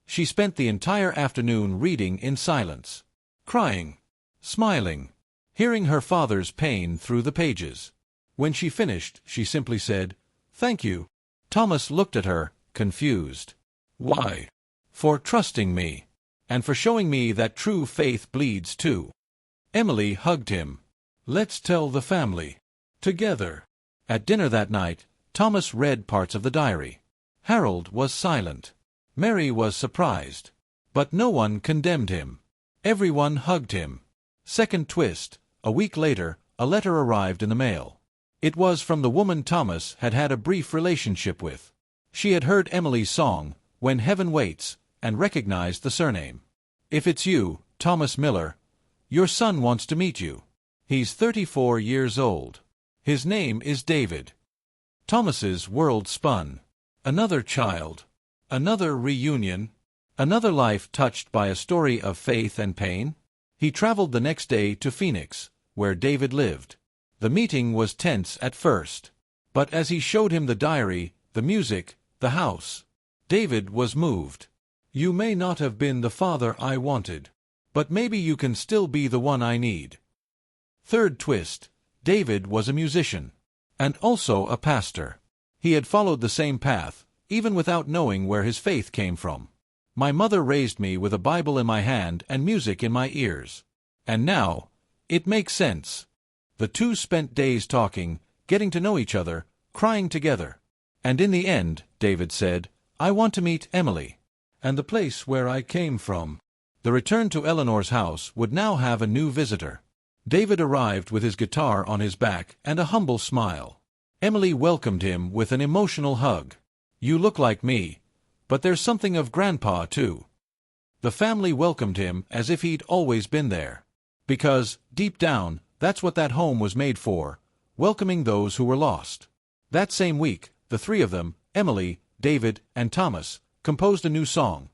She spent the entire afternoon reading in silence, crying, smiling, hearing her father's pain through the pages. When she finished, she simply said, "Thank you." Thomas looked at her, confused. "Why?" "For trusting me. And for showing me that true faith bleeds too." Emily hugged him. "Let's tell the family." Together. At dinner that night, Thomas read parts of the diary. Harold was silent. Mary was surprised. But no one condemned him. Everyone hugged him. Second twist, a week later, a letter arrived in the mail. It was from the woman Thomas had had a brief relationship with. She had heard Emily's song, "When Heaven Waits," and recognized the surname. "If it's you, Thomas Miller, your son wants to meet you. He's 34 years old. His name is David." Thomas's world spun. Another child. Another reunion. Another life touched by a story of faith and pain. He traveled the next day to Phoenix, where David lived. The meeting was tense at first. But as he showed him the diary, the music, the house, David was moved. "You may not have been the father I wanted, but maybe you can still be the one I need." Third twist, David was a musician. And also a pastor. He had followed the same path, even without knowing where his faith came from. "My mother raised me with a Bible in my hand and music in my ears. And now, it makes sense." The two spent days talking, getting to know each other, crying together. "And in the end," David said, "I want to meet Emily. And the place where I came from." The return to Eleanor's house would now have a new visitor. David arrived with his guitar on his back and a humble smile. Emily welcomed him with an emotional hug. "You look like me, but there's something of Grandpa, too." The family welcomed him as if he'd always been there. Because, deep down, that's what that home was made for, welcoming those who were lost. That same week, the three of them, Emily, David, and Thomas, composed a new song.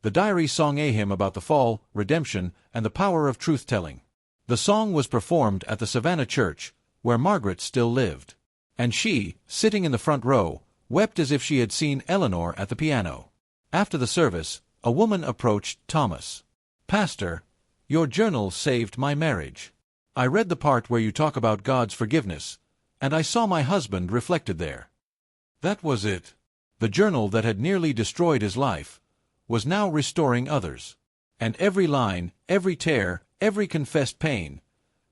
The diary song a hymn about the fall, redemption, and the power of truth-telling. The song was performed at the Savannah Church, where Margaret still lived. And she, sitting in the front row, wept as if she had seen Eleanor at the piano. After the service, a woman approached Thomas. "Pastor, your journal saved my marriage. I read the part where you talk about God's forgiveness, and I saw my husband reflected there." That was it. The journal that had nearly destroyed his life was now restoring others. And every line, every tear, every confessed pain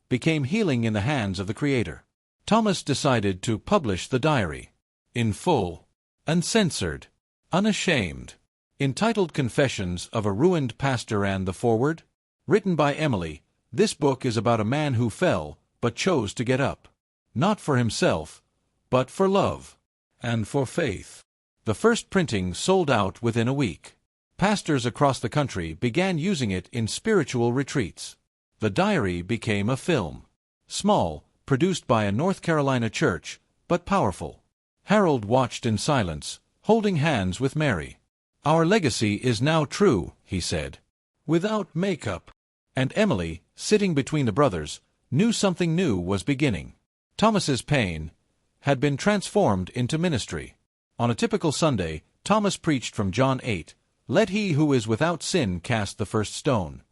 became healing in the hands of the Creator. Thomas decided to publish the diary. In full. Uncensored. Unashamed. Entitled Confessions of a Ruined Pastor, and the foreword? Written by Emily, this book is about a man who fell, but chose to get up. Not for himself, but for love. And for faith. The first printing sold out within a week. Pastors across the country began using it in spiritual retreats. The diary became a film. Small, produced by a North Carolina church, but powerful. Harold watched in silence, holding hands with Mary. "Our legacy is now true," he said. "Without makeup." And Emily, sitting between the brothers, knew something new was beginning. Thomas's pain had been transformed into ministry. On a typical Sunday, Thomas preached from John 8, "Let he who is without sin cast the first stone."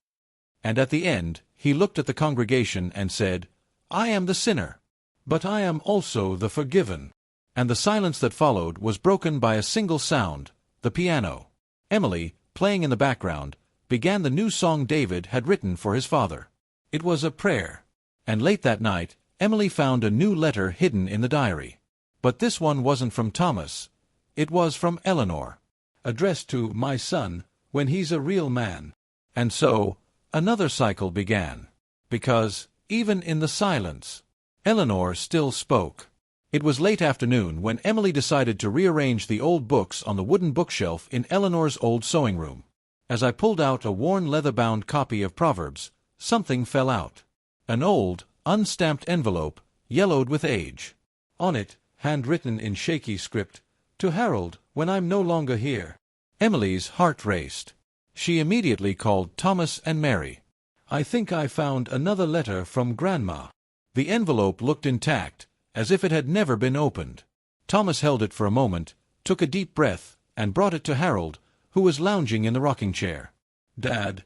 And at the end, he looked at the congregation and said, "I am the sinner, but I am also the forgiven." And the silence that followed was broken by a single sound, the piano. Emily, playing in the background, began the new song David had written for his father. It was a prayer. And late that night, Emily found a new letter hidden in the diary. But this one wasn't from Thomas. It was from Eleanor. Addressed to "my son, when he's a real man." And so, another cycle began. Because, even in the silence, Eleanor still spoke. It was late afternoon when Emily decided to rearrange the old books on the wooden bookshelf in Eleanor's old sewing room. As I pulled out a worn leather-bound copy of Proverbs, something fell out. An old, unstamped envelope, yellowed with age. On it, handwritten in shaky script, "To Harold, when I'm no longer here." Emily's heart raced. She immediately called Thomas and Mary. "I think I found another letter from Grandma." The envelope looked intact, as if it had never been opened. Thomas held it for a moment, took a deep breath, and brought it to Harold, who was lounging in the rocking chair. "Dad,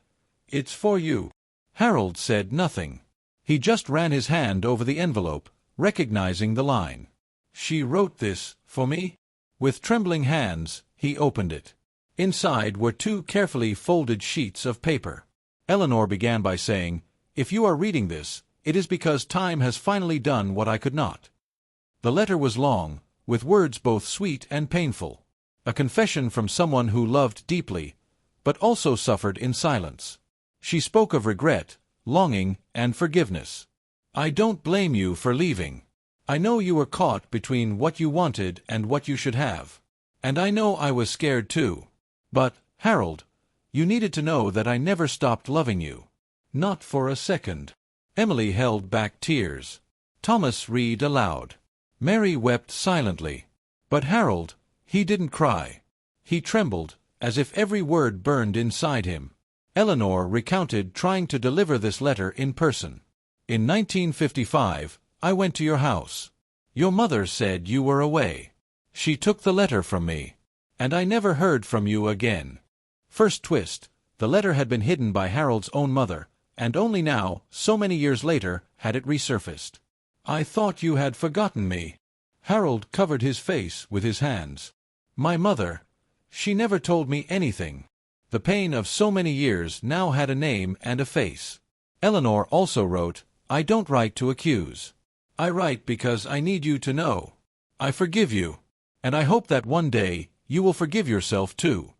it's for you." Harold said nothing. He just ran his hand over the envelope, recognizing the line. "She wrote this for me?" With trembling hands, he opened it. Inside were two carefully folded sheets of paper. Eleanor began by saying, "If you are reading this, it is because time has finally done what I could not." The letter was long, with words both sweet and painful. A confession from someone who loved deeply, but also suffered in silence. She spoke of regret, longing, and forgiveness. "I don't blame you for leaving. I know you were caught between what you wanted and what you should have. And I know I was scared too. But, Harold, you needed to know that I never stopped loving you. Not for a second." Emily held back tears. Thomas read aloud. Mary wept silently. But Harold, he didn't cry. He trembled, as if every word burned inside him. Eleanor recounted trying to deliver this letter in person. "In 1955, I went to your house. Your mother said you were away. She took the letter from me. And I never heard from you again." First twist, the letter had been hidden by Harold's own mother, and only now, so many years later, had it resurfaced. "I thought you had forgotten me." Harold covered his face with his hands. "My mother, she never told me anything." The pain of so many years now had a name and a face. Eleanor also wrote, "I don't write to accuse. I write because I need you to know. I forgive you. And I hope that one day you will forgive yourself too."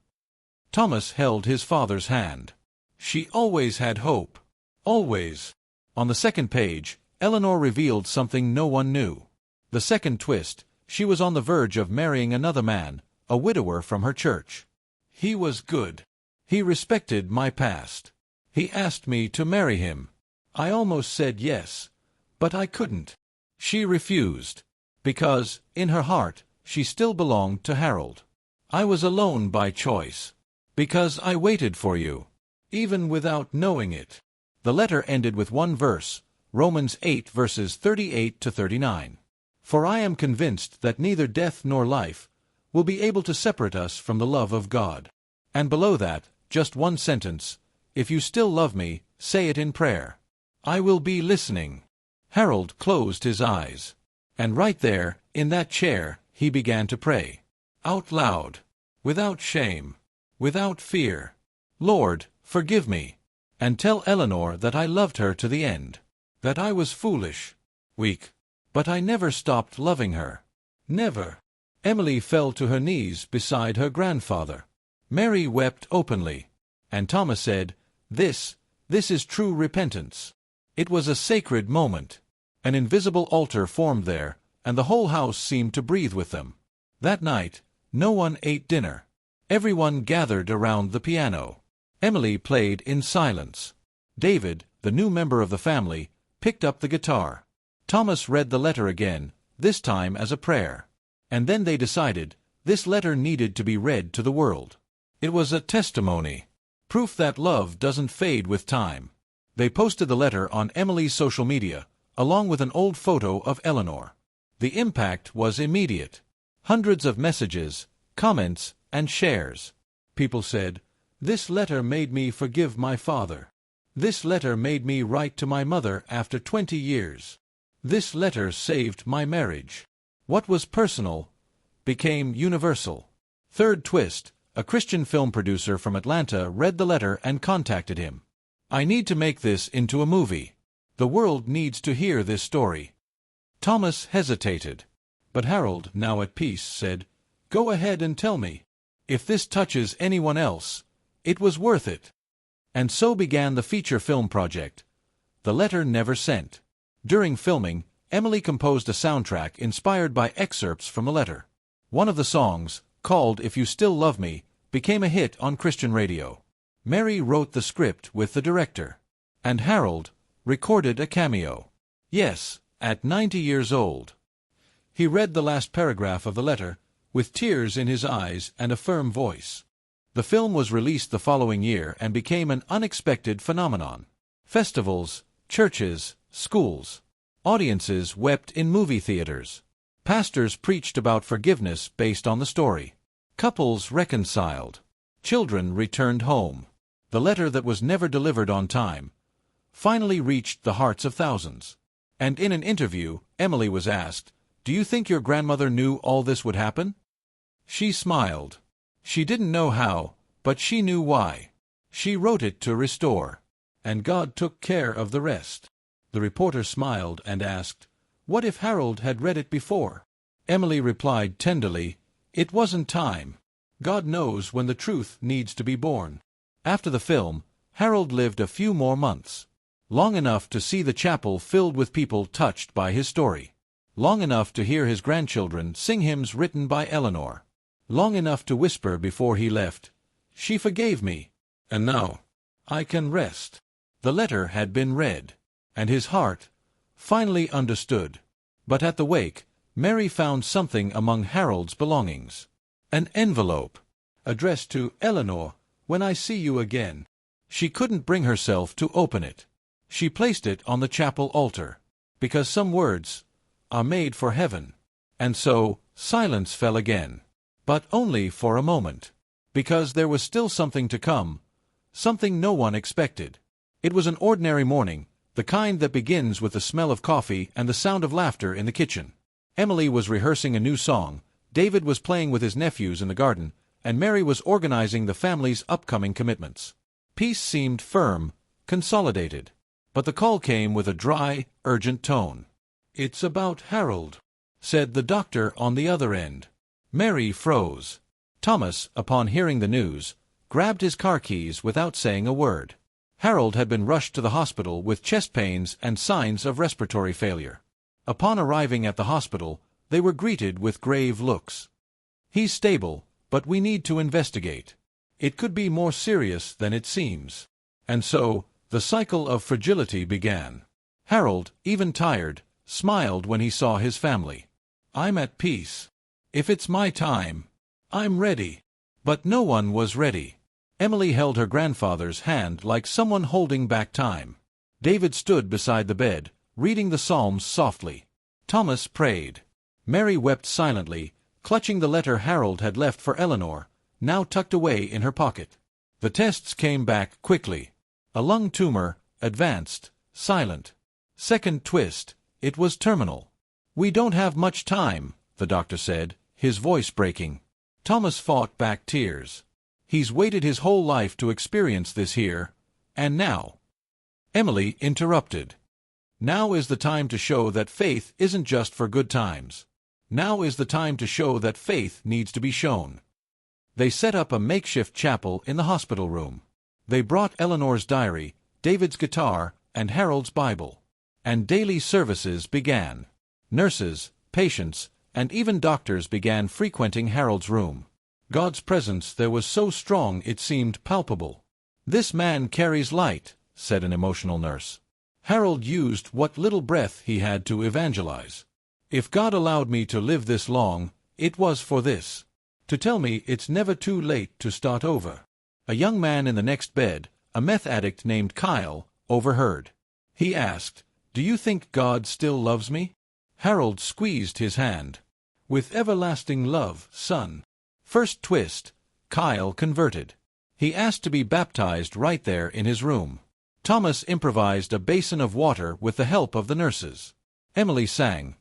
Thomas held his father's hand. She always had hope. Always. On the second page, Eleanor revealed something no one knew. The second twist, she was on the verge of marrying another man, a widower from her church. "He was good. He respected my past. He asked me to marry him. I almost said yes, but I couldn't." She refused. Because, in her heart, she still belonged to Harold. "I was alone by choice. Because I waited for you. Even without knowing it." The letter ended with one verse, Romans 8 verses 38 to 39. "For I am convinced that neither death nor life will be able to separate us from the love of God." And below that, just one sentence. If you still love me, say it in prayer. I will be listening. Harold closed his eyes. And right there, in that chair, he began to pray. Out loud. Without shame. Without fear. Lord, forgive me. And tell Eleanor that I loved her to the end. That I was foolish. Weak. But I never stopped loving her. Never. Emily fell to her knees beside her grandfather. Mary wept openly. And Thomas said, This is true repentance. It was a sacred moment. An invisible altar formed there, and the whole house seemed to breathe with them. That night, no one ate dinner. Everyone gathered around the piano. Emily played in silence. David, the new member of the family, picked up the guitar. Thomas read the letter again, this time as a prayer. And then they decided, this letter needed to be read to the world. It was a testimony. Proof that love doesn't fade with time. They posted the letter on Emily's social media, along with an old photo of Eleanor. The impact was immediate. Hundreds of messages, comments, and shares. People said, This letter made me forgive my father. This letter made me write to my mother after 20 years. This letter saved my marriage. What was personal became universal. Third twist, a Christian film producer from Atlanta read the letter and contacted him. I need to make this into a movie. The world needs to hear this story. Thomas hesitated. But Harold, now at peace, said, Go ahead and tell me. If this touches anyone else, it was worth it. And so began the feature film project. The Letter Never Sent. During filming, Emily composed a soundtrack inspired by excerpts from the letter. One of the songs, called If You Still Love Me, became a hit on Christian radio. Mary wrote the script with the director. And Harold recorded a cameo. Yes, at 90 years old. He read the last paragraph of the letter, with tears in his eyes and a firm voice. The film was released the following year and became an unexpected phenomenon. Festivals, churches, schools. Audiences wept in movie theaters. Pastors preached about forgiveness based on the story. Couples reconciled. Children returned home. The letter that was never delivered on time finally reached the hearts of thousands. And in an interview, Emily was asked, Do you think your grandmother knew all this would happen? She smiled. She didn't know how, but she knew why. She wrote it to restore. And God took care of the rest. The reporter smiled and asked, What if Harold had read it before? Emily replied tenderly, It wasn't time. God knows when the truth needs to be born. After the film, Harold lived a few more months. Long enough to see the chapel filled with people touched by his story. Long enough to hear his grandchildren sing hymns written by Eleanor. Long enough to whisper before he left, She forgave me, and now I can rest. The letter had been read, and his heart finally understood. But at the wake, Mary found something among Harold's belongings. An envelope, addressed to Eleanor, When I see you again. She couldn't bring herself to open it. She placed it on the chapel altar, because some words are made for heaven. And so, silence fell again. But only for a moment. Because there was still something to come. Something no one expected. It was an ordinary morning, the kind that begins with the smell of coffee and the sound of laughter in the kitchen. Emily was rehearsing a new song, David was playing with his nephews in the garden, and Mary was organizing the family's upcoming commitments. Peace seemed firm, consolidated. But the call came with a dry, urgent tone. It's about Harold, said the doctor on the other end. Mary froze. Thomas, upon hearing the news, grabbed his car keys without saying a word. Harold had been rushed to the hospital with chest pains and signs of respiratory failure. Upon arriving at the hospital, they were greeted with grave looks. He's stable, but we need to investigate. It could be more serious than it seems. And so, the cycle of fragility began. Harold, even tired, smiled when he saw his family. I'm at peace. If it's my time, I'm ready. But no one was ready. Emily held her grandfather's hand like someone holding back time. David stood beside the bed, reading the Psalms softly. Thomas prayed. Mary wept silently, clutching the letter Harold had left for Eleanor, now tucked away in her pocket. The tests came back quickly. A lung tumor, advanced, silent. Second twist, it was terminal. "We don't have much time," the doctor said, his voice breaking. Thomas fought back tears. He's waited his whole life to experience this here, and now. Emily interrupted. Now is the time to show that faith isn't just for good times. Now is the time to show that faith needs to be shown. They set up a makeshift chapel in the hospital room. They brought Eleanor's diary, David's guitar, and Harold's Bible. And daily services began. Nurses, patients, and even doctors began frequenting Harold's room. God's presence there was so strong it seemed palpable. "This man carries light," said an emotional nurse. Harold used what little breath he had to evangelize. "If God allowed me to live this long, it was for this. To tell me it's never too late to start over." A young man in the next bed, a meth addict named Kyle, overheard. He asked, "Do you think God still loves me?" Harold squeezed his hand. "With everlasting love, son." First twist, Kyle converted. He asked to be baptized right there in his room. Thomas improvised a basin of water with the help of the nurses. Emily sang,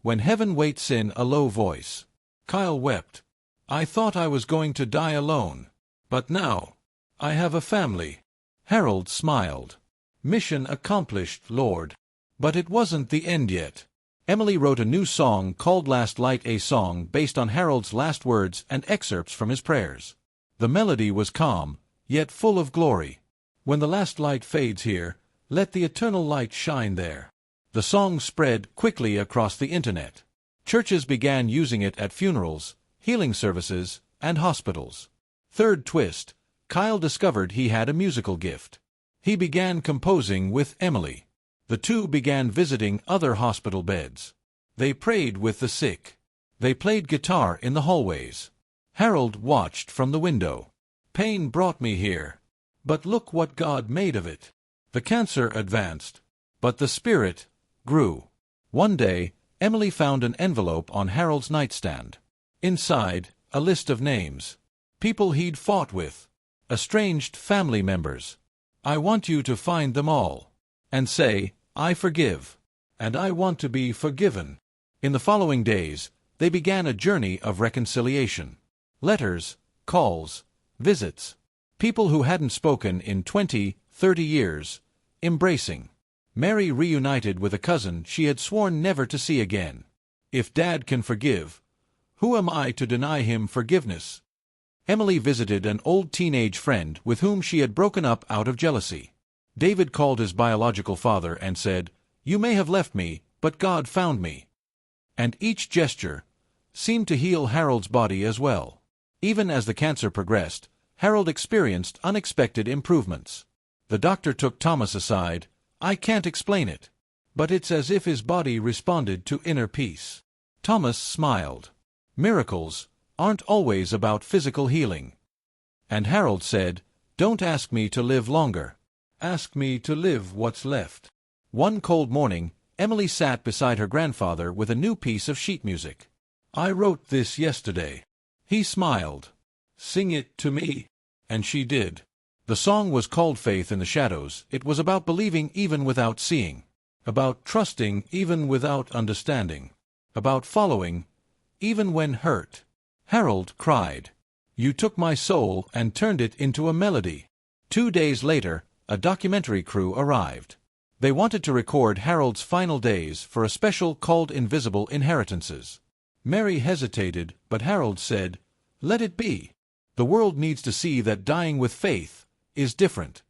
"When Heaven Waits" in a low voice. Kyle wept. "I thought I was going to die alone. But now, I have a family." Harold smiled. "Mission accomplished, Lord." But it wasn't the end yet. Emily wrote a new song called Last Light, a song based on Harold's last words and excerpts from his prayers. The melody was calm, yet full of glory. "When the last light fades here, let the eternal light shine there." The song spread quickly across the internet. Churches began using it at funerals, healing services, and hospitals. Third twist, Kyle discovered he had a musical gift. He began composing with Emily. The two began visiting other hospital beds. They prayed with the sick. They played guitar in the hallways. Harold watched from the window. "Pain brought me here. But look what God made of it." The cancer advanced, but the spirit grew. One day, Emily found an envelope on Harold's nightstand. Inside, a list of names. People he'd fought with. Estranged family members. "I want you to find them all. And say, 'I forgive.' And I want to be forgiven." In the following days, they began a journey of reconciliation. Letters, calls, visits. People who hadn't spoken in 20, 30 years, embracing. Mary reunited with a cousin she had sworn never to see again. "If Dad can forgive, who am I to deny him forgiveness?" Emily visited an old teenage friend with whom she had broken up out of jealousy. David called his biological father and said, "You may have left me, but God found me." And each gesture seemed to heal Harold's body as well. Even as the cancer progressed, Harold experienced unexpected improvements. The doctor took Thomas aside. "I can't explain it, but it's as if his body responded to inner peace." Thomas smiled. "Miracles aren't always about physical healing." And Harold said, "Don't ask me to live longer. Ask me to live what's left." One cold morning, Emily sat beside her grandfather with a new piece of sheet music. "I wrote this yesterday." He smiled. "Sing it to me." And she did. The song was called Faith in the Shadows. It was about believing even without seeing. About trusting even without understanding. About following even when hurt. Harold cried, "You took my soul and turned it into a melody." 2 days later, a documentary crew arrived. They wanted to record Harold's final days for a special called Invisible Inheritances. Mary hesitated, but Harold said, "Let it be. The world needs to see that dying with faith is different."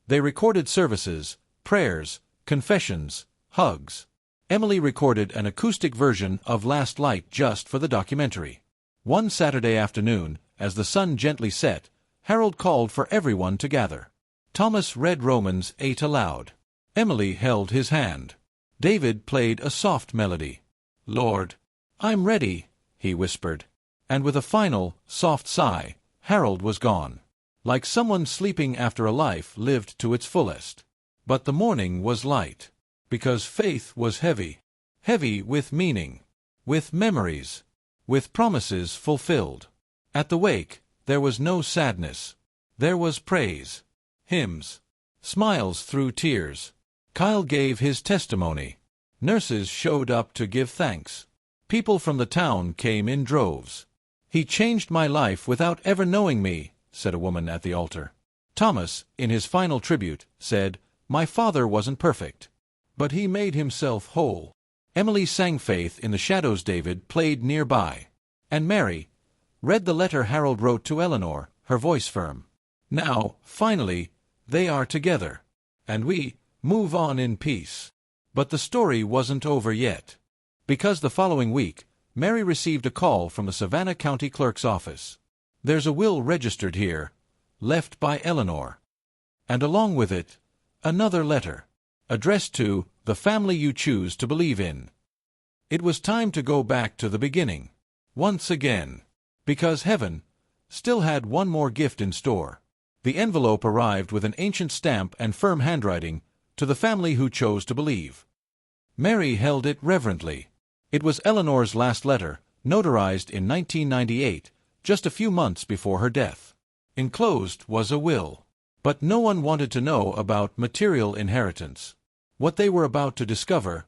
They recorded services, prayers, confessions, hugs. Emily recorded an acoustic version of Last Light just for the documentary. One Saturday afternoon, as the sun gently set, Harold called for everyone to gather. Thomas read Romans 8 aloud. Emily held his hand. David played a soft melody. "Lord, I'm ready," he whispered. And with a final, soft sigh, Harold was gone. Like someone sleeping after a life lived to its fullest. But the morning was light. Because faith was heavy. Heavy with meaning. With memories. With promises fulfilled. At the wake, there was no sadness. There was praise, hymns, smiles through tears. Kyle gave his testimony. Nurses showed up to give thanks. People from the town came in droves. "He changed my life without ever knowing me," said a woman at the altar. Thomas, in his final tribute, said, "My father wasn't perfect, but he made himself whole." Emily sang Faith in the Shadows. David played nearby. And Mary read the letter Harold wrote to Eleanor, her voice firm. Now, finally, they are together. And we move on in peace. But the story wasn't over yet. Because the following week, Mary received a call from the Savannah County Clerk's office. "There's a will registered here, left by Eleanor." And along with it, another letter, addressed to "the family you choose to believe in." It was time to go back to the beginning, once again, because heaven still had one more gift in store. The envelope arrived with an ancient stamp and firm handwriting, "To the family who chose to believe." Mary held it reverently. It was Eleanor's last letter, notarized in 1998, just a few months before her death. Enclosed was a will. But no one wanted to know about material inheritance. What they were about to discover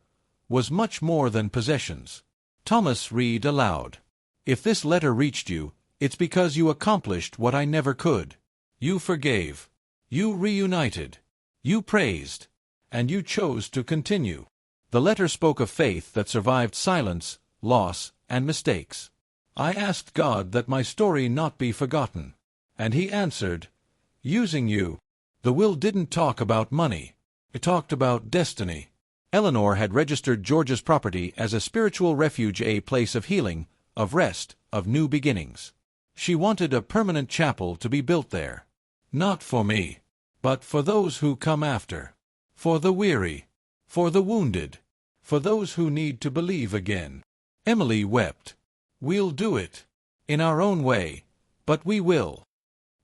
was much more than possessions. Thomas read aloud. "If this letter reached you, it's because you accomplished what I never could. You forgave. You reunited. You praised. And you chose to continue." The letter spoke of faith that survived silence, loss, and mistakes. "I asked God that my story not be forgotten. And He answered, using you." The will didn't talk about money. It talked about destiny. Eleanor had registered George's property as a spiritual refuge, a place of healing, of rest, of new beginnings. She wanted a permanent chapel to be built there. Not for me, but for those who come after. For the weary. For the wounded. For those who need to believe again. Emily wept. "We'll do it. In our own way. But we will."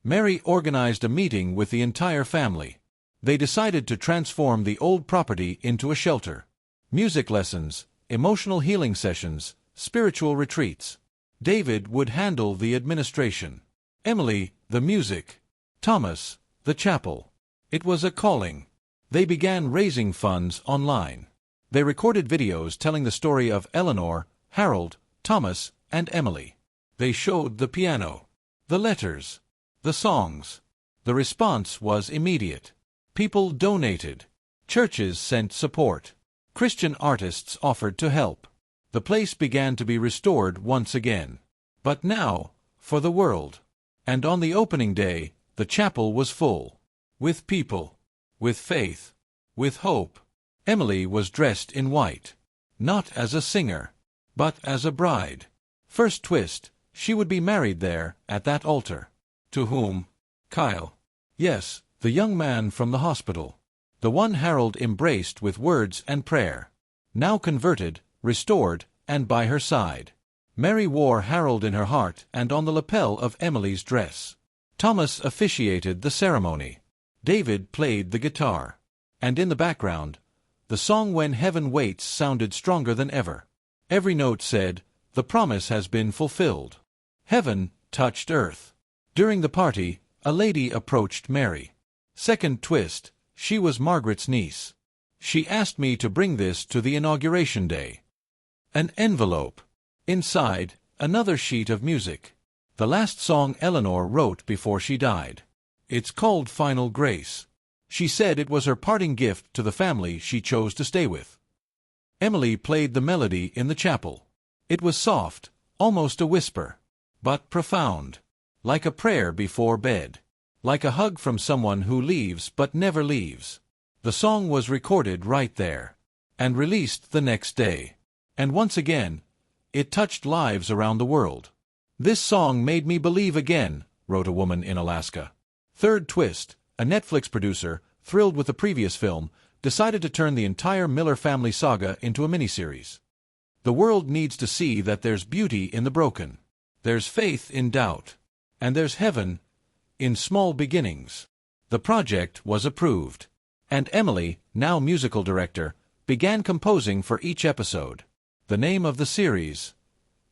Mary organized a meeting with the entire family. They decided to transform the old property into a shelter. Music lessons, emotional healing sessions, spiritual retreats. David would handle the administration. Emily, the music. Thomas, the chapel. It was a calling. They began raising funds online. They recorded videos telling the story of Eleanor, Harold, Thomas, and Emily. They showed the piano, the letters, the songs. The response was immediate. People donated. Churches sent support. Christian artists offered to help. The place began to be restored once again. But now, for the world. And on the opening day, the chapel was full. With people. With faith. With hope. Emily was dressed in white. Not as a singer, but as a bride. First twist, she would be married there, at that altar. To whom? Kyle. Yes, the young man from the hospital. The one Harold embraced with words and prayer. Now converted, restored, and by her side. Mary wore Harold in her heart and on the lapel of Emily's dress. Thomas officiated the ceremony. David played the guitar. And in the background, the song When Heaven Waits sounded stronger than ever. Every note said, "The promise has been fulfilled." Heaven touched earth. During the party, a lady approached Mary. Second twist, she was Margaret's niece. "She asked me to bring this to the inauguration day." An envelope. Inside, another sheet of music. The last song Eleanor wrote before she died. It's called Final Grace. She said it was her parting gift to the family she chose to stay with. Emily played the melody in the chapel. It was soft, almost a whisper, but profound. Like a prayer before bed. Like a hug from someone who leaves but never leaves. The song was recorded right there. And released the next day. And once again, it touched lives around the world. "This song made me believe again," wrote a woman in Alaska. Third twist, a Netflix producer, thrilled with the previous film, decided to turn the entire Miller family saga into a miniseries. The world needs to see that there's beauty in the broken. There's faith in doubt. And there's heaven in small beginnings. The project was approved. And Emily, now musical director, began composing for each episode. The name of the series?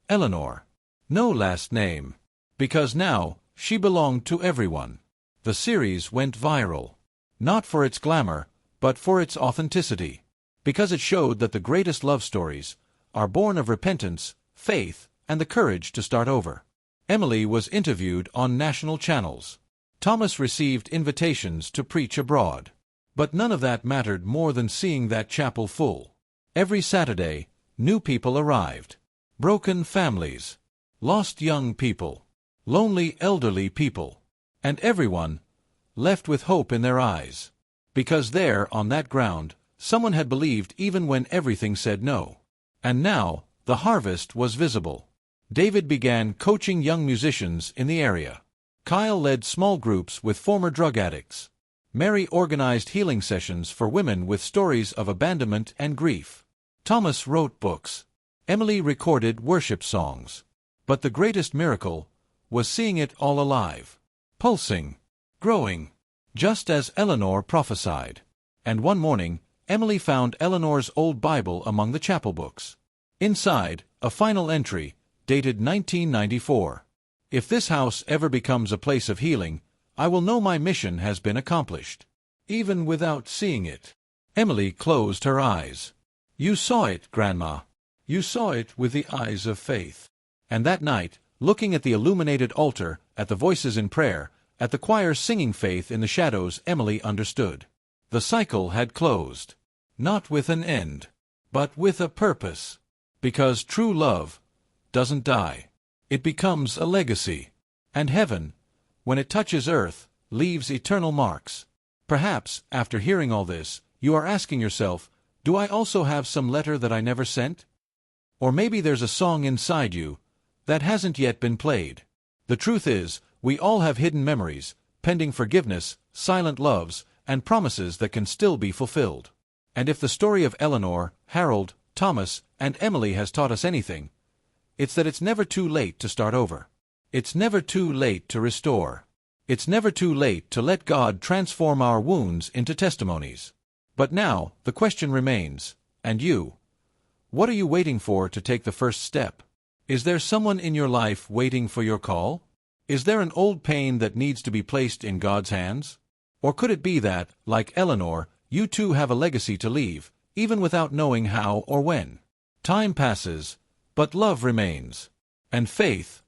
Eleanor. No last name. Because now, she belonged to everyone. The series went viral. Not for its glamour, but for its authenticity. Because it showed that the greatest love stories are born of repentance, faith, and the courage to start over. Emily was interviewed on national channels. Thomas received invitations to preach abroad. But none of that mattered more than seeing that chapel full. Every Saturday, new people arrived. Broken families. Lost young people. Lonely elderly people. And everyone left with hope in their eyes. Because there, on that ground, someone had believed even when everything said no. And now, the harvest was visible. David began coaching young musicians in the area. Kyle led small groups with former drug addicts. Mary organized healing sessions for women with stories of abandonment and grief. Thomas wrote books. Emily recorded worship songs. But the greatest miracle was seeing it all alive. Pulsing. Growing. Just as Eleanor prophesied. And one morning, Emily found Eleanor's old Bible among the chapel books. Inside, a final entry, dated 1994. If this house ever becomes a place of healing, I will know my mission has been accomplished. Even without seeing it. Emily closed her eyes. You saw it, Grandma. You saw it with the eyes of faith. And that night, looking at the illuminated altar, at the voices in prayer, at the choir singing faith in the shadows, Emily understood. The cycle had closed. Not with an end, but with a purpose. Because true love doesn't die. It becomes a legacy. And heaven, when it touches earth, leaves eternal marks. Perhaps, after hearing all this, you are asking yourself, do I also have some letter that I never sent? Or maybe there's a song inside you that hasn't yet been played. The truth is, we all have hidden memories, pending forgiveness, silent loves, and promises that can still be fulfilled. And if the story of Eleanor, Harold, Thomas, and Emily has taught us anything, it's that it's never too late to start over. It's never too late to restore. It's never too late to let God transform our wounds into testimonies. But now, the question remains, and you? What are you waiting for to take the first step? Is there someone in your life waiting for your call? Is there an old pain that needs to be placed in God's hands? Or could it be that, like Eleanor, you too have a legacy to leave, even without knowing how or when? Time passes, but love remains. And faith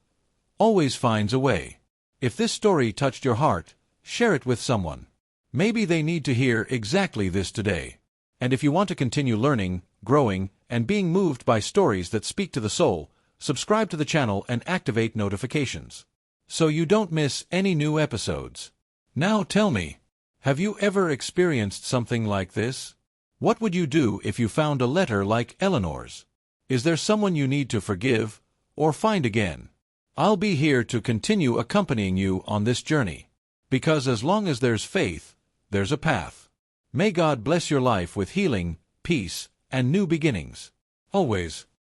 always finds a way. If this story touched your heart, share it with someone. Maybe they need to hear exactly this today. And if you want to continue learning, growing, and being moved by stories that speak to the soul, subscribe to the channel and activate notifications, so you don't miss any new episodes. Now tell me, have you ever experienced something like this? What would you do if you found a letter like Eleanor's? Is there someone you need to forgive or find again? I'll be here to continue accompanying you on this journey. Because as long as there's faith, there's a path. May God bless your life with healing, peace, and new beginnings. Always.